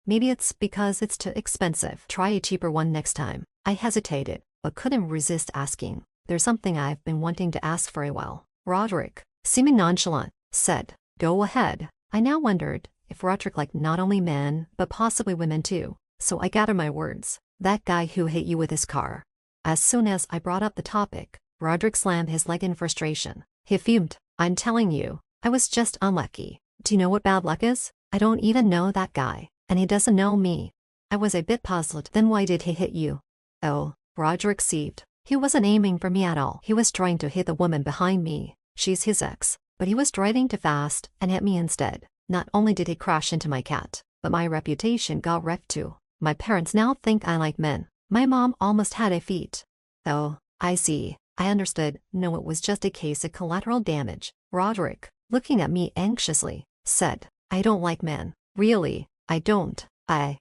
Maybe it's because it's too expensive. Try a cheaper one next time." I hesitated, but couldn't resist asking. "There's something I've been wanting to ask for a while." Roderick, seeming nonchalant, said, "Go ahead." I now wondered if Roderick liked not only men, but possibly women too, so I gathered my words. "That guy who hit you with his car." As soon as I brought up the topic, Roderick slammed his leg in frustration. He fumed. "I'm telling you, I was just unlucky. Do you know what bad luck is? I don't even know that guy, and he doesn't know me." I was a bit puzzled. "Then why did he hit you?" "Oh," Roderick seethed. "He wasn't aiming for me at all. He was trying to hit the woman behind me. She's his ex. But he was driving too fast and hit me instead. Not only did he crash into my cat, but my reputation got wrecked too. My parents now think I like men. My mom almost had a fit." "Oh, I see." I understood. No, it was just a case of collateral damage. Roderick, looking at me anxiously, said, "I don't like men. Really, I don't. I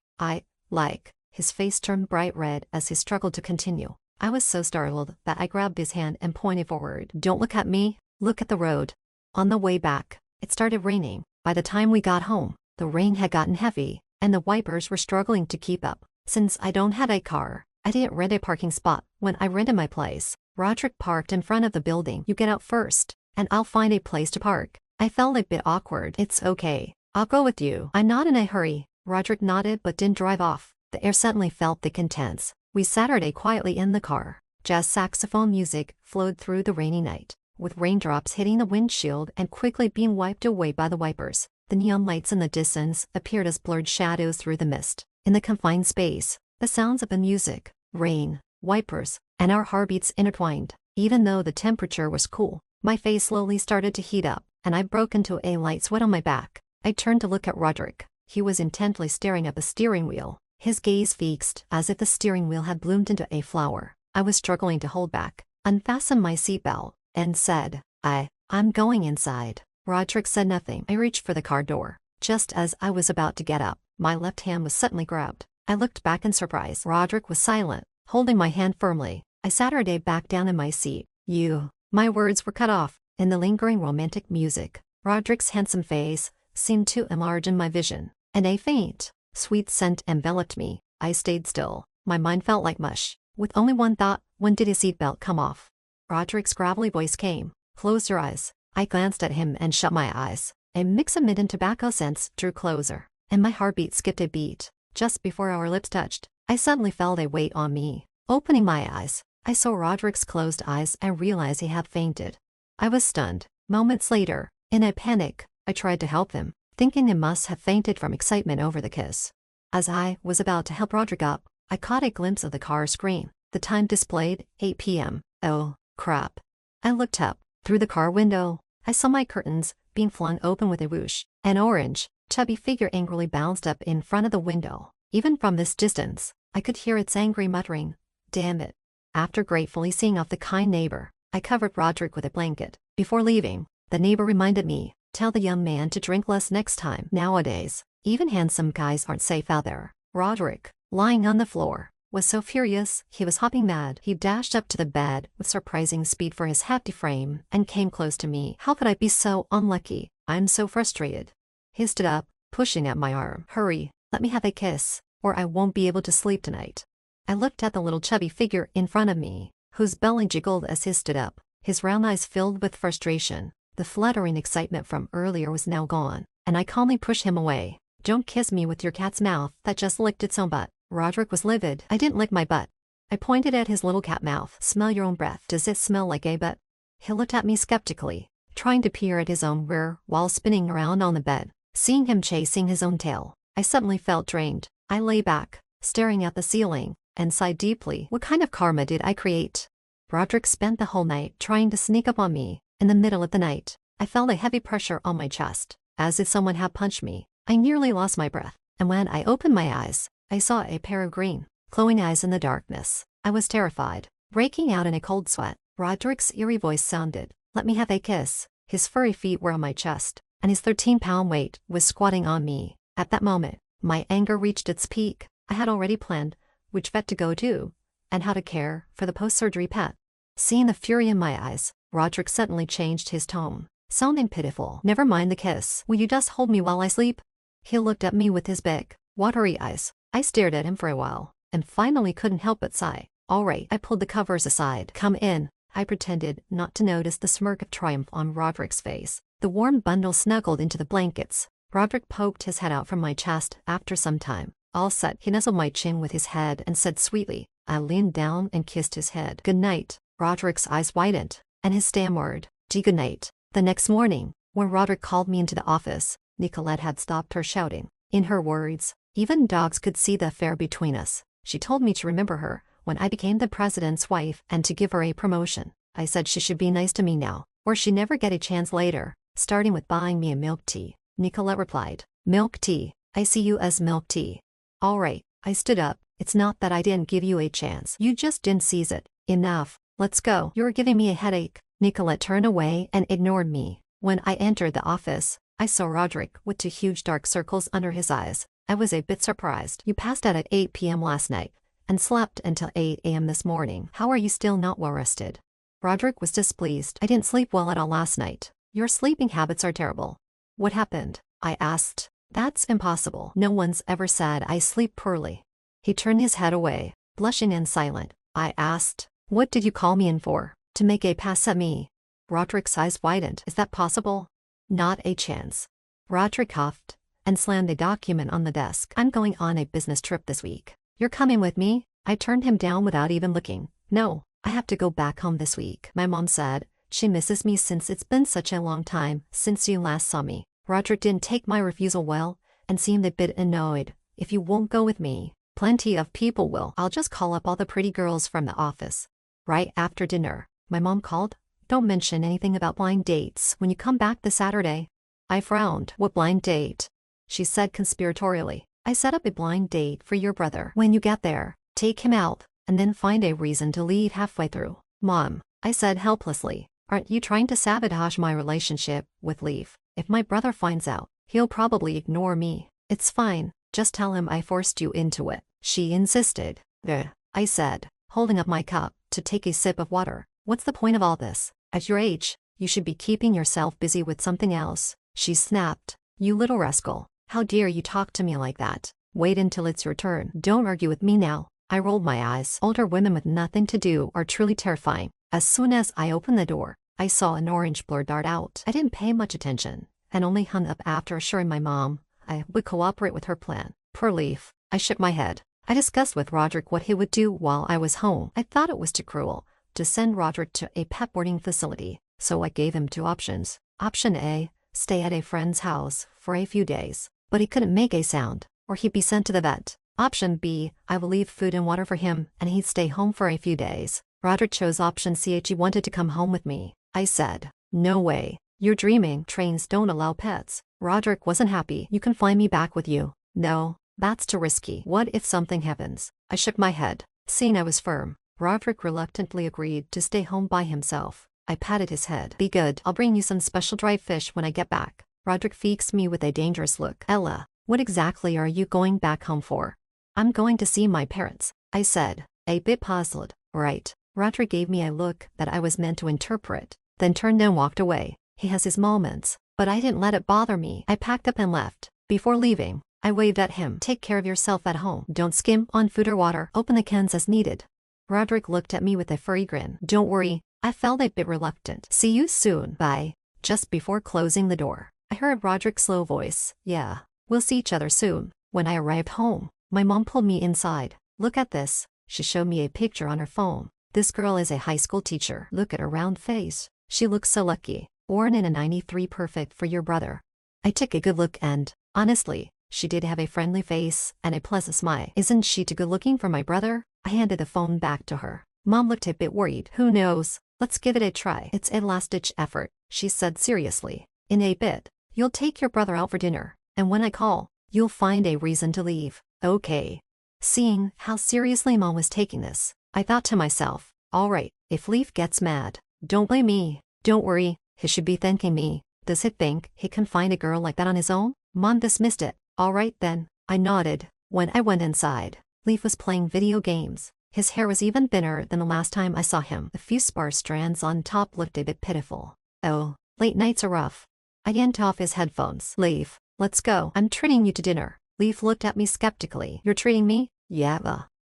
like." His face turned bright red as he struggled to continue. I was so startled that I grabbed his hand and pointed forward. "Don't look at me, look at the road." On the way back, it started raining. By the time we got home, the rain had gotten heavy, and the wipers were struggling to keep up. Since I don't have a car, I didn't rent a parking spot when I rented my place. Roderick parked in front of the building. "You get out first, and I'll find a place to park." I felt a bit awkward. "It's okay. I'll go with you." "I'm not in a hurry." Roderick nodded but didn't drive off. The air suddenly felt thick and tense. We Saturday quietly in the car. Jazz saxophone music flowed through the rainy night, with raindrops hitting the windshield and quickly being wiped away by the wipers. The neon lights in the distance appeared as blurred shadows through the mist. In the confined space, the sounds of the music, rain, wipers, and our heartbeats intertwined. Even though the temperature was cool, my face slowly started to heat up, and I broke into a light sweat on my back. I turned to look at Roderick. He was intently staring at the steering wheel, his gaze fixed as if the steering wheel had bloomed into a flower. I was struggling to hold back, unfastened my seatbelt, and said, I'm going inside." Roderick said nothing. I reached for the car door. Just as I was about to get up, my left hand was suddenly grabbed. I looked back in surprise. Roderick was silent, holding my hand firmly. I Saturday back down in my seat. "You." My words were cut off. In the lingering romantic music, Roderick's handsome face seemed to enlarge in my vision, and a faint, sweet scent enveloped me. I stayed still. My mind felt like mush, with only one thought: when did his seatbelt come off? Roderick's gravelly voice came. "Close your eyes." I glanced at him and shut my eyes. A mix of mint and tobacco scents drew closer, and my heartbeat skipped a beat. Just before our lips touched, I suddenly felt a weight on me. Opening my eyes, I saw Roderick's closed eyes and realized he had fainted. I was stunned. Moments later, in a panic, I tried to help him, thinking he must have fainted from excitement over the kiss. As I was about to help Roderick up, I caught a glimpse of the car screen. The time displayed, 8 p.m. Oh, crap. I looked up. Through the car window, I saw my curtains being flung open with a whoosh. An orange, chubby figure angrily bounced up in front of the window. Even from this distance, I could hear its angry muttering, "Damn it." After gratefully seeing off the kind neighbor, I covered Roderick with a blanket. Before leaving, the neighbor reminded me, "Tell the young man to drink less next time." Nowadays, even handsome guys aren't safe out there. Roderick, lying on the floor, was so furious he was hopping mad. He dashed up to the bed with surprising speed for his hefty frame and came close to me. How could I be so unlucky? I'm so frustrated. He stood up, pushing at my arm. "Hurry, let me have a kiss, or I won't be able to sleep tonight." I looked at the little chubby figure in front of me, whose belly jiggled as he stood up, his round eyes filled with frustration. The fluttering excitement from earlier was now gone, and I calmly pushed him away. Don't kiss me with your cat's mouth that just licked its own butt. Roderick was livid. I didn't lick my butt. I pointed at his little cat mouth. Smell your own breath. Does it smell like a butt? He looked at me skeptically, trying to peer at his own rear while spinning around on the bed. Seeing him chasing his own tail, I suddenly felt drained. I lay back, staring at the ceiling, and sighed deeply. What kind of karma did I create? Roderick spent the whole night trying to sneak up on me. In the middle of the night, I felt a heavy pressure on my chest, as if someone had punched me. I nearly lost my breath, and when I opened my eyes, I saw a pair of green, glowing eyes in the darkness. I was terrified, breaking out in a cold sweat. Roderick's eerie voice sounded, "Let me have a kiss." His furry feet were on my chest, and his 13-pound weight was squatting on me. At that moment, my anger reached its peak. I had already planned which vet to go to, and how to care for the post-surgery pet. Seeing the fury in my eyes, Roderick suddenly changed his tone, sounding pitiful. "Never mind the kiss. Will you just hold me while I sleep?" He looked at me with his big, watery eyes. I stared at him for a while, and finally couldn't help but sigh. "All right." I pulled the covers aside. "Come in." I pretended not to notice the smirk of triumph on Roderick's face. The warm bundle snuggled into the blankets. Roderick poked his head out from my chest after some time. All set, he nuzzled my chin with his head and said sweetly. I leaned down and kissed his head. "Good night." Roderick's eyes widened, and his stammered, "Gee, good night." The next morning, when Roderick called me into the office, Nicolette had stopped her shouting. In her words, even dogs could see the affair between us. She told me to remember her when I became the president's wife and to give her a promotion. I said she should be nice to me now, or she'd never get a chance later, starting with buying me a milk tea. Nicolette replied, "Milk tea. I see you as milk tea." "All right." I stood up. "It's not that I didn't give you a chance. You just didn't seize it. Enough. Let's go. You're giving me a headache." Nicolette turned away and ignored me. When I entered the office, I saw Roderick with 2 huge dark circles under his eyes. I was a bit surprised. "You passed out at 8 p.m. last night and slept until 8 a.m. this morning. How are you still not well rested?" Roderick was displeased. "I didn't sleep well at all last night. Your sleeping habits are terrible." "What happened?" I asked. "That's impossible. No one's ever said I sleep poorly." He turned his head away, blushing and silent. I asked, "What did you call me in for? To make a pass at me?" Roderick's eyes widened. "Is that possible?" "Not a chance." Roderick huffed and slammed a document on the desk. "I'm going on a business trip this week. You're coming with me?" I turned him down without even looking. "No, I have to go back home this week. My mom said she misses me since it's been such a long time since you last saw me." Roderick didn't take my refusal well and seemed a bit annoyed. "If you won't go with me, plenty of people will. I'll just call up all the pretty girls from the office." Right after dinner, my mom called. "Don't mention anything about blind dates when you come back this Saturday." I frowned. "What blind date?" She said conspiratorially. "I set up a blind date for your brother. When you get there, take him out, and then find a reason to leave halfway through." "Mom," I said helplessly, "aren't you trying to sabotage my relationship with Leaf? If my brother finds out, he'll probably ignore me." "It's fine, just tell him I forced you into it." She insisted. "Ugh," I said, holding up my cup to take a sip of water. "What's the point of all this? At your age, you should be keeping yourself busy with something else." She snapped. "You little rascal. How dare you talk to me like that? Wait until it's your turn. Don't argue with me now." I rolled my eyes. Older women with nothing to do are truly terrifying. As soon as I opened the door, I saw an orange blur dart out. I didn't pay much attention, and only hung up after assuring my mom I would cooperate with her plan. Poor Leaf. I shook my head. I discussed with Roderick what he would do while I was home. I thought it was too cruel to send Roderick to a pet boarding facility, so I gave him 2 options. Option A, stay at a friend's house for a few days, but he couldn't make a sound, or he'd be sent to the vet. Option B, I will leave food and water for him, and he'd stay home for a few days. Roderick chose option C. He wanted to come home with me. I said, "No way. You're dreaming. Trains don't allow pets." Roderick wasn't happy. "You can fly me back with you." "No, that's too risky. What if something happens?" I shook my head. Seeing I was firm, Roderick reluctantly agreed to stay home by himself. I patted his head. "Be good. I'll bring you some special dried fish when I get back." Roderick fixed me with a dangerous look. "Ella, what exactly are you going back home for?" "I'm going to see my parents," I said, a bit puzzled. "Right." Roderick gave me a look that I was meant to interpret, then turned and walked away. He has his moments, but I didn't let it bother me. I packed up and left. Before leaving, I waved at him. Take care of yourself at home. Don't skimp on food or water. Open the cans as needed. Roderick looked at me with a furry grin. Don't worry. I felt a bit reluctant. See you soon. Bye. Just before closing the door, I heard Roderick's slow voice. Yeah, we'll see each other soon. When I arrived home, my mom pulled me inside. Look at this. She showed me a picture on her phone. This girl is a high school teacher. Look at her round face. She looks so lucky. Born in a 93, perfect for your brother. I took a good look and, honestly, she did have a friendly face and a pleasant smile. Isn't she too good looking for my brother? I handed the phone back to her. Mom looked a bit worried. Who knows? Let's give it a try. It's a last-ditch effort, she said seriously. In a bit, you'll take your brother out for dinner, and when I call, you'll find a reason to leave. Okay. Seeing how seriously Mom was taking this, I thought to myself, alright, if Leaf gets mad, don't blame me. Don't worry, he should be thanking me. Does he think he can find a girl like that on his own? Mom dismissed it. Alright then, I nodded. When I went inside, Leaf was playing video games. His hair was even thinner than the last time I saw him. The few sparse strands on top looked a bit pitiful. Oh, late nights are rough. I yanked off his headphones. Leaf, let's go. I'm treating you to dinner. Leaf looked at me skeptically. You're treating me? Yeah,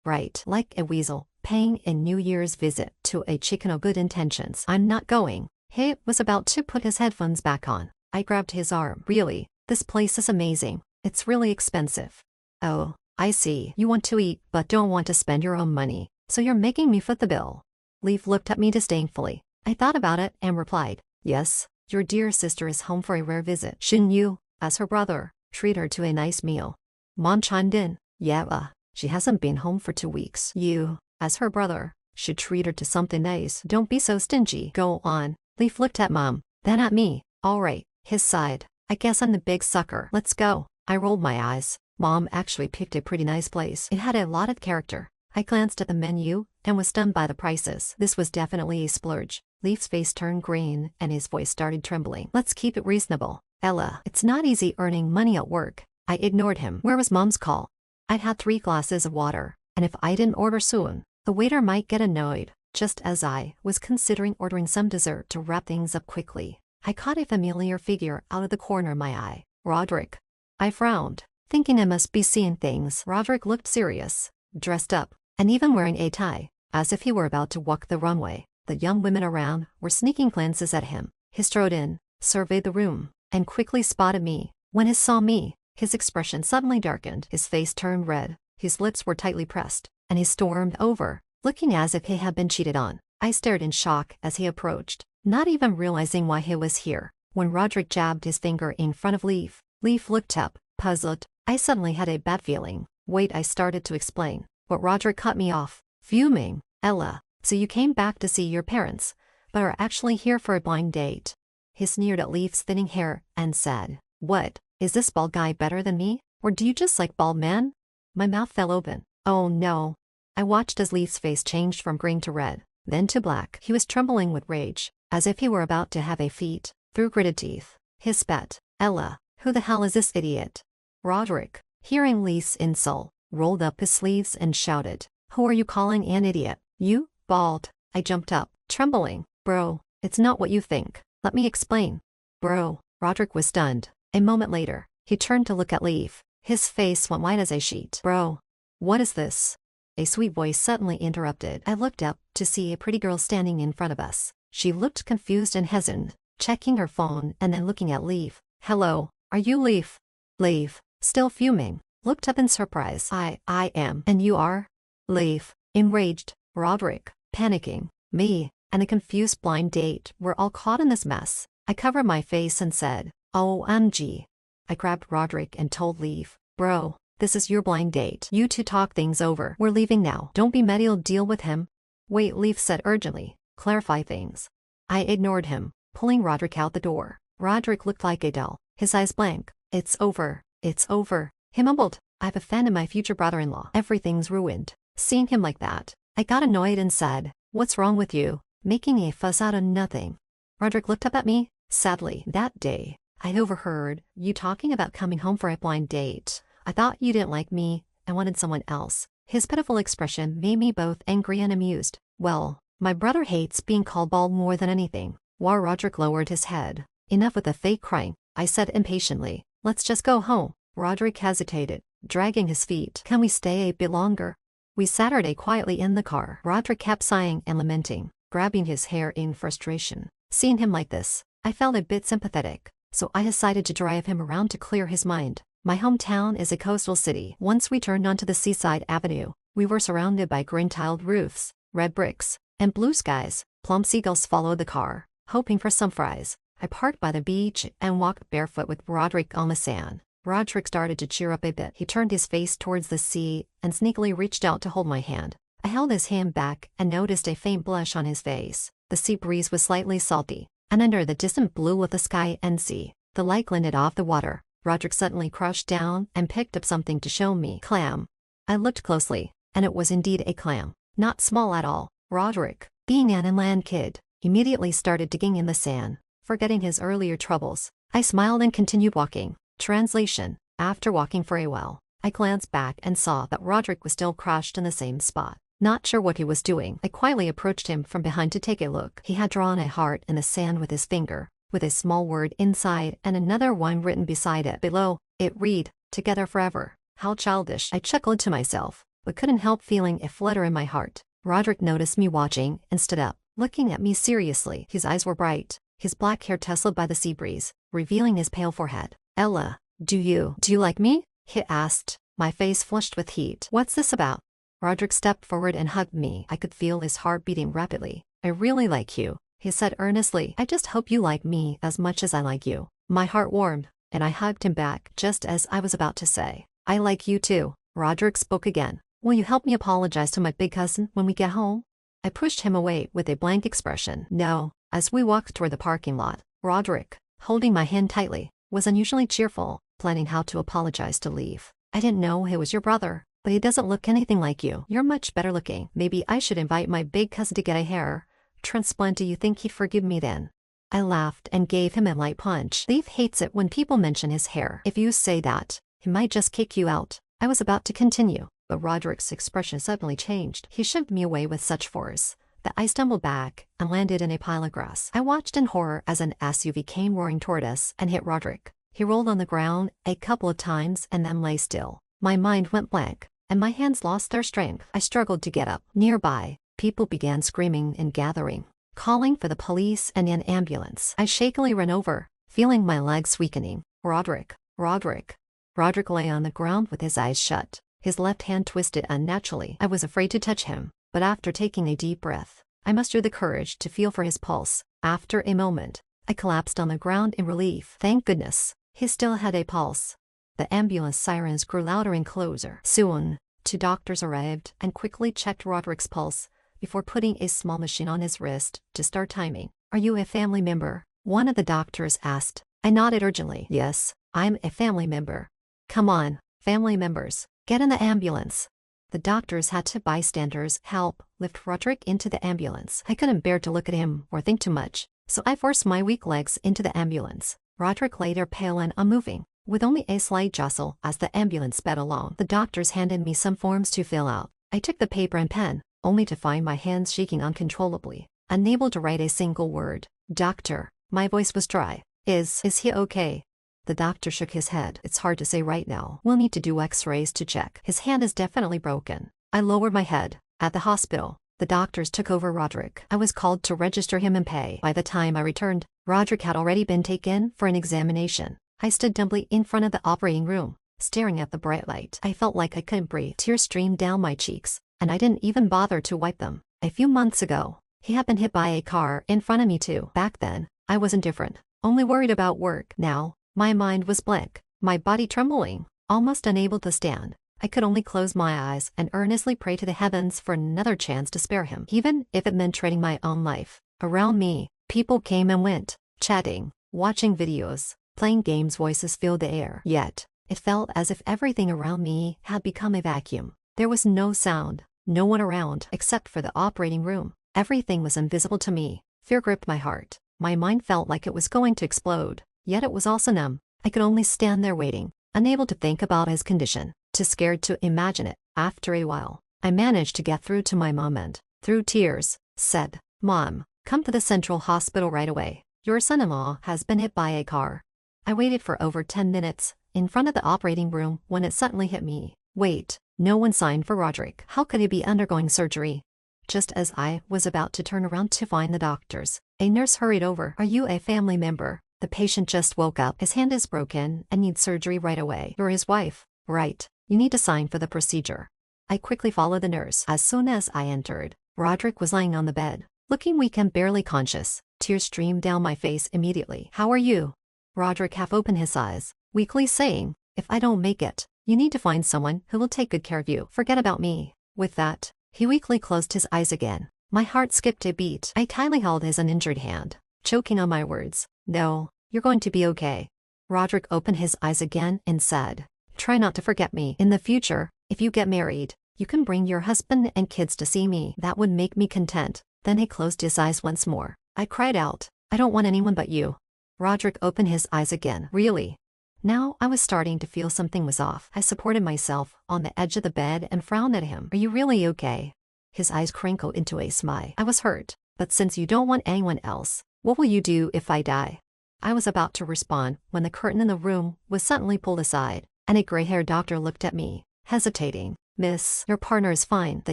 right. Like a weasel, paying a New Year's visit to a chicken of good intentions. I'm not going. He was about to put his headphones back on. I grabbed his arm. Really, this place is amazing. It's really expensive. Oh, I see. You want to eat but don't want to spend your own money, so you're making me foot the bill. Leaf looked at me disdainfully. I thought about it and replied, yes, your dear sister is home for a rare visit. Shouldn't you, as her brother, treat her to a nice meal? Mom chimed in. Yeah, she hasn't been home for 2 weeks. You, as her brother, should treat her to something nice. Don't be so stingy. Go on. Leaf looked at Mom, then at me. Alright, his side. I guess I'm the big sucker. Let's go. I rolled my eyes. Mom actually picked a pretty nice place. It had a lot of character. I glanced at the menu and was stunned by the prices. This was definitely a splurge. Leaf's face turned green and his voice started trembling. Let's keep it reasonable. Ella, it's not easy earning money at work. I ignored him. Where was Mom's call? I'd had 3 glasses of water, and if I didn't order soon, the waiter might get annoyed. Just as I was considering ordering some dessert to wrap things up quickly, I caught a familiar figure out of the corner of my eye. Roderick. I frowned, thinking I must be seeing things. Roderick looked serious, dressed up, and even wearing a tie, as if he were about to walk the runway. The young women around were sneaking glances at him. He strode in, surveyed the room, and quickly spotted me. When he saw me, his expression suddenly darkened. His face turned red, his lips were tightly pressed, and he stormed over, looking as if he had been cheated on. I stared in shock as he approached, not even realizing why he was here. When Roderick jabbed his finger in front of Leaf, Leaf looked up, puzzled. I suddenly had a bad feeling. Wait, I started to explain, but Roderick cut me off, fuming. Ella, so you came back to see your parents, but are actually here for a blind date. He sneered at Leaf's thinning hair and said, what, is this bald guy better than me, or do you just like bald men? My mouth fell open. Oh no. I watched as Leaf's face changed from green to red, then to black. He was trembling with rage, as if he were about to have a fit. Through gritted teeth, he spat. Ella, who the hell is this idiot? Roderick, hearing Leaf's insult, rolled up his sleeves and shouted, who are you calling an idiot? You, bald. I jumped up, trembling. Bro, it's not what you think. Let me explain. Bro. Roderick was stunned. A moment later, he turned to look at Leaf. His face went white as a sheet. Bro. What is this? A sweet voice suddenly interrupted. I looked up to see a pretty girl standing in front of us. She looked confused and hesitant, checking her phone and then looking at Leaf. Hello, are you Leaf? Leaf, still fuming, looked up in surprise. I am. And you are? Leaf, enraged. Roderick, panicking. Me, and a confused blind date were all caught in this mess. I covered my face and said, OMG. I grabbed Roderick and told Leaf, bro, this is your blind date. You two talk things over. We're leaving now. Don't be mad, you'll deal with him. Wait, Leaf said urgently. Clarify things. I ignored him, pulling Roderick out the door. Roderick looked like a doll, his eyes blank. It's over. It's over. He mumbled, I've offended my future brother-in-law. Everything's ruined. Seeing him like that, I got annoyed and said, what's wrong with you? Making a fuss out of nothing. Roderick looked up at me, sadly. That day, I'd overheard you talking about coming home for a blind date. I thought you didn't like me and wanted someone else. His pitiful expression made me both angry and amused. Well, my brother hates being called bald more than anything. While Roderick lowered his head. Enough with the fake crying, I said impatiently. Let's just go home. Roderick hesitated, dragging his feet. Can we stay a bit longer? We sat quietly in the car. Roderick kept sighing and lamenting, grabbing his hair in frustration. Seeing him like this, I felt a bit sympathetic, so I decided to drive him around to clear his mind. My hometown is a coastal city. Once we turned onto the seaside avenue, we were surrounded by green-tiled roofs, red bricks, and blue skies. Plump seagulls followed the car, hoping for some fries. I parked by the beach and walked barefoot with Roderick on the sand. Roderick started to cheer up a bit. He turned his face towards the sea and sneakily reached out to hold my hand. I held his hand back and noticed a faint blush on his face. The sea breeze was slightly salty, and under the distant blue of the sky and sea, the light glinted off the water. Roderick suddenly crouched down and picked up something to show me. Clam. I looked closely, and it was indeed a clam. Not small at all. Roderick, being an inland kid, immediately started digging in the sand, forgetting his earlier troubles. I smiled and continued walking. Translation: after walking for a while, I glanced back and saw that Roderick was still crouched in the same spot. Not sure what he was doing, I quietly approached him from behind to take a look. He had drawn a heart in the sand with his finger, with a small word inside and another one written beside it. Below, it read, "Together forever." How childish. I chuckled to myself, but couldn't help feeling a flutter in my heart. Roderick noticed me watching and stood up, looking at me seriously. His eyes were bright, his black hair tousled by the sea breeze, revealing his pale forehead. "Ella, do you like me?" he asked, my face flushed with heat. "What's this about?" Roderick stepped forward and hugged me. I could feel his heart beating rapidly. "I really like you," he said earnestly. "I just hope you like me as much as I like you." My heart warmed, and I hugged him back just as I was about to say, "I like you too." Roderick spoke again. "Will you help me apologize to my big cousin when we get home?" I pushed him away with a blank expression. "No." As we walked toward the parking lot, Roderick, holding my hand tightly, was unusually cheerful, planning how to apologize to leave. "I didn't know he was your brother, but he doesn't look anything like you. You're much better looking. Maybe I should invite my big cousin to get a hair transplant. Do you think he'd forgive me then?" I laughed and gave him a light punch. "Leif hates it when people mention his hair. If you say that, he might just kick you out." I was about to continue, but Roderick's expression suddenly changed. He shoved me away with such force that I stumbled back and landed in a pile of grass. I watched in horror as an SUV came roaring toward us and hit Roderick. He rolled on the ground a couple of times and then lay still. My mind went blank, and my hands lost their strength. I struggled to get up. Nearby, people began screaming and gathering, calling for the police and an ambulance. I shakily ran over, feeling my legs weakening. Roderick. Roderick lay on the ground with his eyes shut, his left hand twisted unnaturally. I was afraid to touch him, but after taking a deep breath, I mustered the courage to feel for his pulse. After a moment, I collapsed on the ground in relief. Thank goodness, he still had a pulse. The ambulance sirens grew louder and closer. Soon, 2 doctors arrived and quickly checked Roderick's pulse before putting a small machine on his wrist to start timing. "Are you a family member?" one of the doctors asked. I nodded urgently. "Yes, I'm a family member." "Come on, family members, get in the ambulance." The doctors had to bystanders help lift Roderick into the ambulance. I couldn't bear to look at him or think too much, so I forced my weak legs into the ambulance. Roderick lay there pale and unmoving, with only a slight jostle as the ambulance sped along. The doctors handed me some forms to fill out. I took the paper and pen, only to find my hands shaking uncontrollably, unable to write a single word. "Doctor," my voice was dry. Is he okay?" The doctor shook his head. "It's hard to say right now. We'll need to do x-rays to check. His hand is definitely broken." I lowered my head. At the hospital, the doctors took over Roderick. I was called to register him and pay. By the time I returned, Roderick had already been taken for an examination. I stood dumbly in front of the operating room, staring at the bright light. I felt like I couldn't breathe. Tears streamed down my cheeks, and I didn't even bother to wipe them. A few months ago, he had been hit by a car in front of me too. Back then, I was indifferent, only worried about work. Now, my mind was blank, my body trembling, almost unable to stand. I could only close my eyes and earnestly pray to the heavens for another chance to spare him, even if it meant trading my own life. Around me, people came and went, chatting, watching videos, playing games. Voices filled the air. Yet, it felt as if everything around me had become a vacuum. There was no sound, no one around except for the operating room. Everything was invisible to me. Fear gripped my heart. My mind felt like it was going to explode. Yet it was also numb. I could only stand there waiting, unable to think about his condition, too scared to imagine it. After a while, I managed to get through to my mom and, through tears, said, "Mom, come to the central hospital right away. Your son-in-law has been hit by a car." I waited for over 10 minutes in front of the operating room when it suddenly hit me. Wait, no one signed for Roderick. How could he be undergoing surgery? Just as I was about to turn around to find the doctors, a nurse hurried over. Are you a family member? The patient just woke up. His hand is broken and needs surgery right away. You're his wife, right? You need to sign for the procedure. I quickly followed the nurse. As soon as I entered, Roderick was lying on the bed, looking weak and barely conscious. Tears streamed down my face immediately. How are you? Roderick half opened his eyes, weakly saying, if I don't make it, you need to find someone who will take good care of you. Forget about me. With that, he weakly closed his eyes again. My heart skipped a beat. I tightly held his uninjured hand, choking on my words. No, you're going to be okay. Roderick opened his eyes again and said, try not to forget me. In the future, if you get married, you can bring your husband and kids to see me. That would make me content. Then he closed his eyes once more. I cried out, I don't want anyone but you. Roderick opened his eyes again. Really? Now I was starting to feel something was off. I supported myself on the edge of the bed and frowned at him. Are you really okay? His eyes crinkled into a smile. I was hurt, but since you don't want anyone else, what will you do if I die? I was about to respond when the curtain in the room was suddenly pulled aside, and a gray-haired doctor looked at me, hesitating. Miss, your partner is fine. The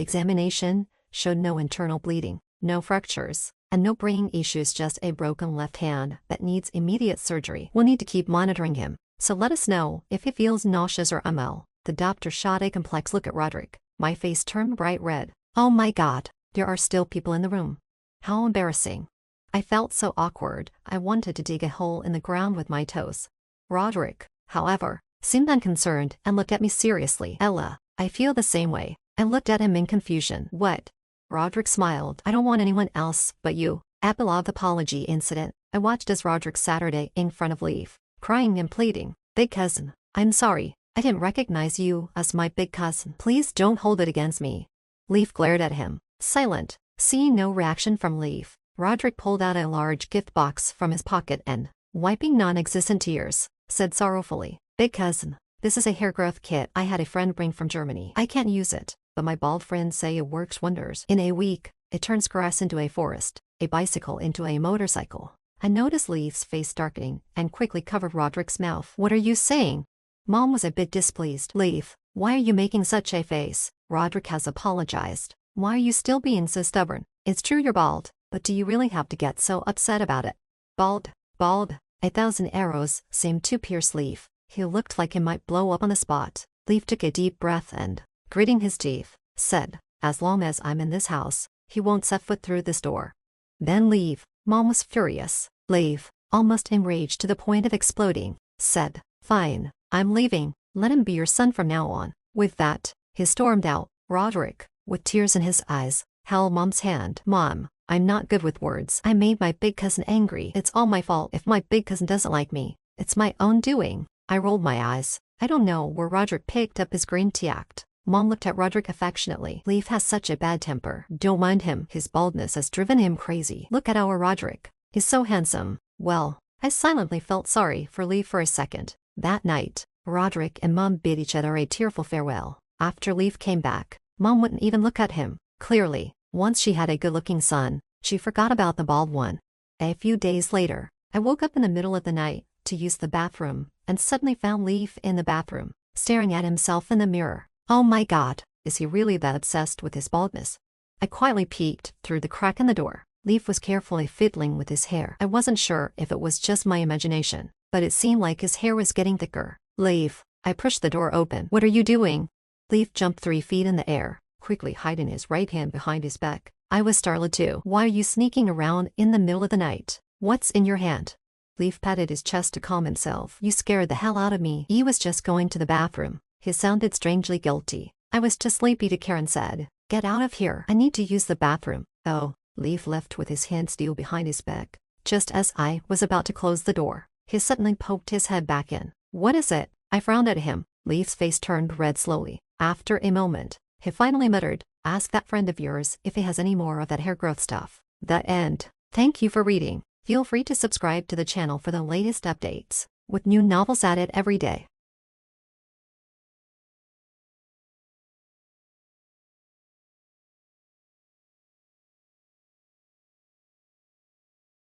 examination showed no internal bleeding, no fractures, and no brain issues, just a broken left hand that needs immediate surgery. We'll need to keep monitoring him, so let us know if he feels nauseous or unwell. The doctor shot a complex look at Roderick. My face turned bright red. Oh my God, there are still people in the room. How embarrassing. I felt so awkward, I wanted to dig a hole in the ground with my toes. Roderick, however, seemed unconcerned and looked at me seriously. Ella, I feel the same way. I looked at him in confusion. What? Roderick smiled. I don't want anyone else but you. Epilogue apology incident. I watched as Roderick Saturday in front of Leaf, crying and pleading. Big cousin, I'm sorry. I didn't recognize you as my big cousin. Please don't hold it against me. Leaf glared at him, silent. Seeing no reaction from Leaf, Roderick pulled out a large gift box from his pocket and, wiping non-existent tears, said sorrowfully, Big cousin, this is a hair growth kit I had a friend bring from Germany. I can't use it, but my bald friends say it works wonders. In a week, it turns grass into a forest, a bicycle into a motorcycle. I noticed Leaf's face darkening and quickly covered Roderick's mouth. What are you saying? Mom was a bit displeased. Leaf, why are you making such a face? Roderick has apologized. Why are you still being so stubborn? It's true you're bald, but do you really have to get so upset about it? Bald. 1,000 arrows seemed to pierce Leaf. He looked like he might blow up on the spot. Leaf took a deep breath and, gritting his teeth, said, as long as I'm in this house, he won't set foot through this door. Then Leaf, Mom was furious. Leaf, almost enraged to the point of exploding, said, fine, I'm leaving. Let him be your son from now on. With that, he stormed out. Roderick, with tears in his eyes, held Mom's hand. Mom, I'm not good with words. I made my big cousin angry. It's all my fault if my big cousin doesn't like me. It's my own doing. I rolled my eyes. I don't know where Roderick picked up his green tea act. Mom looked at Roderick affectionately. Leaf has such a bad temper. Don't mind him. His baldness has driven him crazy. Look at our Roderick. He's so handsome. Well, I silently felt sorry for Leaf for a second. That night, Roderick and Mom bid each other a tearful farewell. After Leaf came back, Mom wouldn't even look at him. Clearly, once she had a good-looking son, she forgot about the bald one. A few days later, I woke up in the middle of the night to use the bathroom and suddenly found Leaf in the bathroom, staring at himself in the mirror. Oh my God, is he really that obsessed with his baldness? I quietly peeked through the crack in the door. Leaf was carefully fiddling with his hair. I wasn't sure if it was just my imagination, but it seemed like his hair was getting thicker. Leaf, I pushed the door open. What are you doing? Leaf jumped 3 feet in the air, quickly hiding his right hand behind his back. I was startled too. Why are you sneaking around in the middle of the night? What's in your hand? Leaf patted his chest to calm himself. You scared the hell out of me. He was just going to the bathroom. He sounded strangely guilty. I was too sleepy to care and said, get out of here. I need to use the bathroom. Oh, Leaf left with his hand still behind his back. Just as I was about to close the door, he suddenly poked his head back in. What is it? I frowned at him. Leaf's face turned red slowly. After a moment, he finally muttered, ask that friend of yours if he has any more of that hair growth stuff. The end. Thank you for reading. Feel free to subscribe to the channel for the latest updates, with new novels added every day.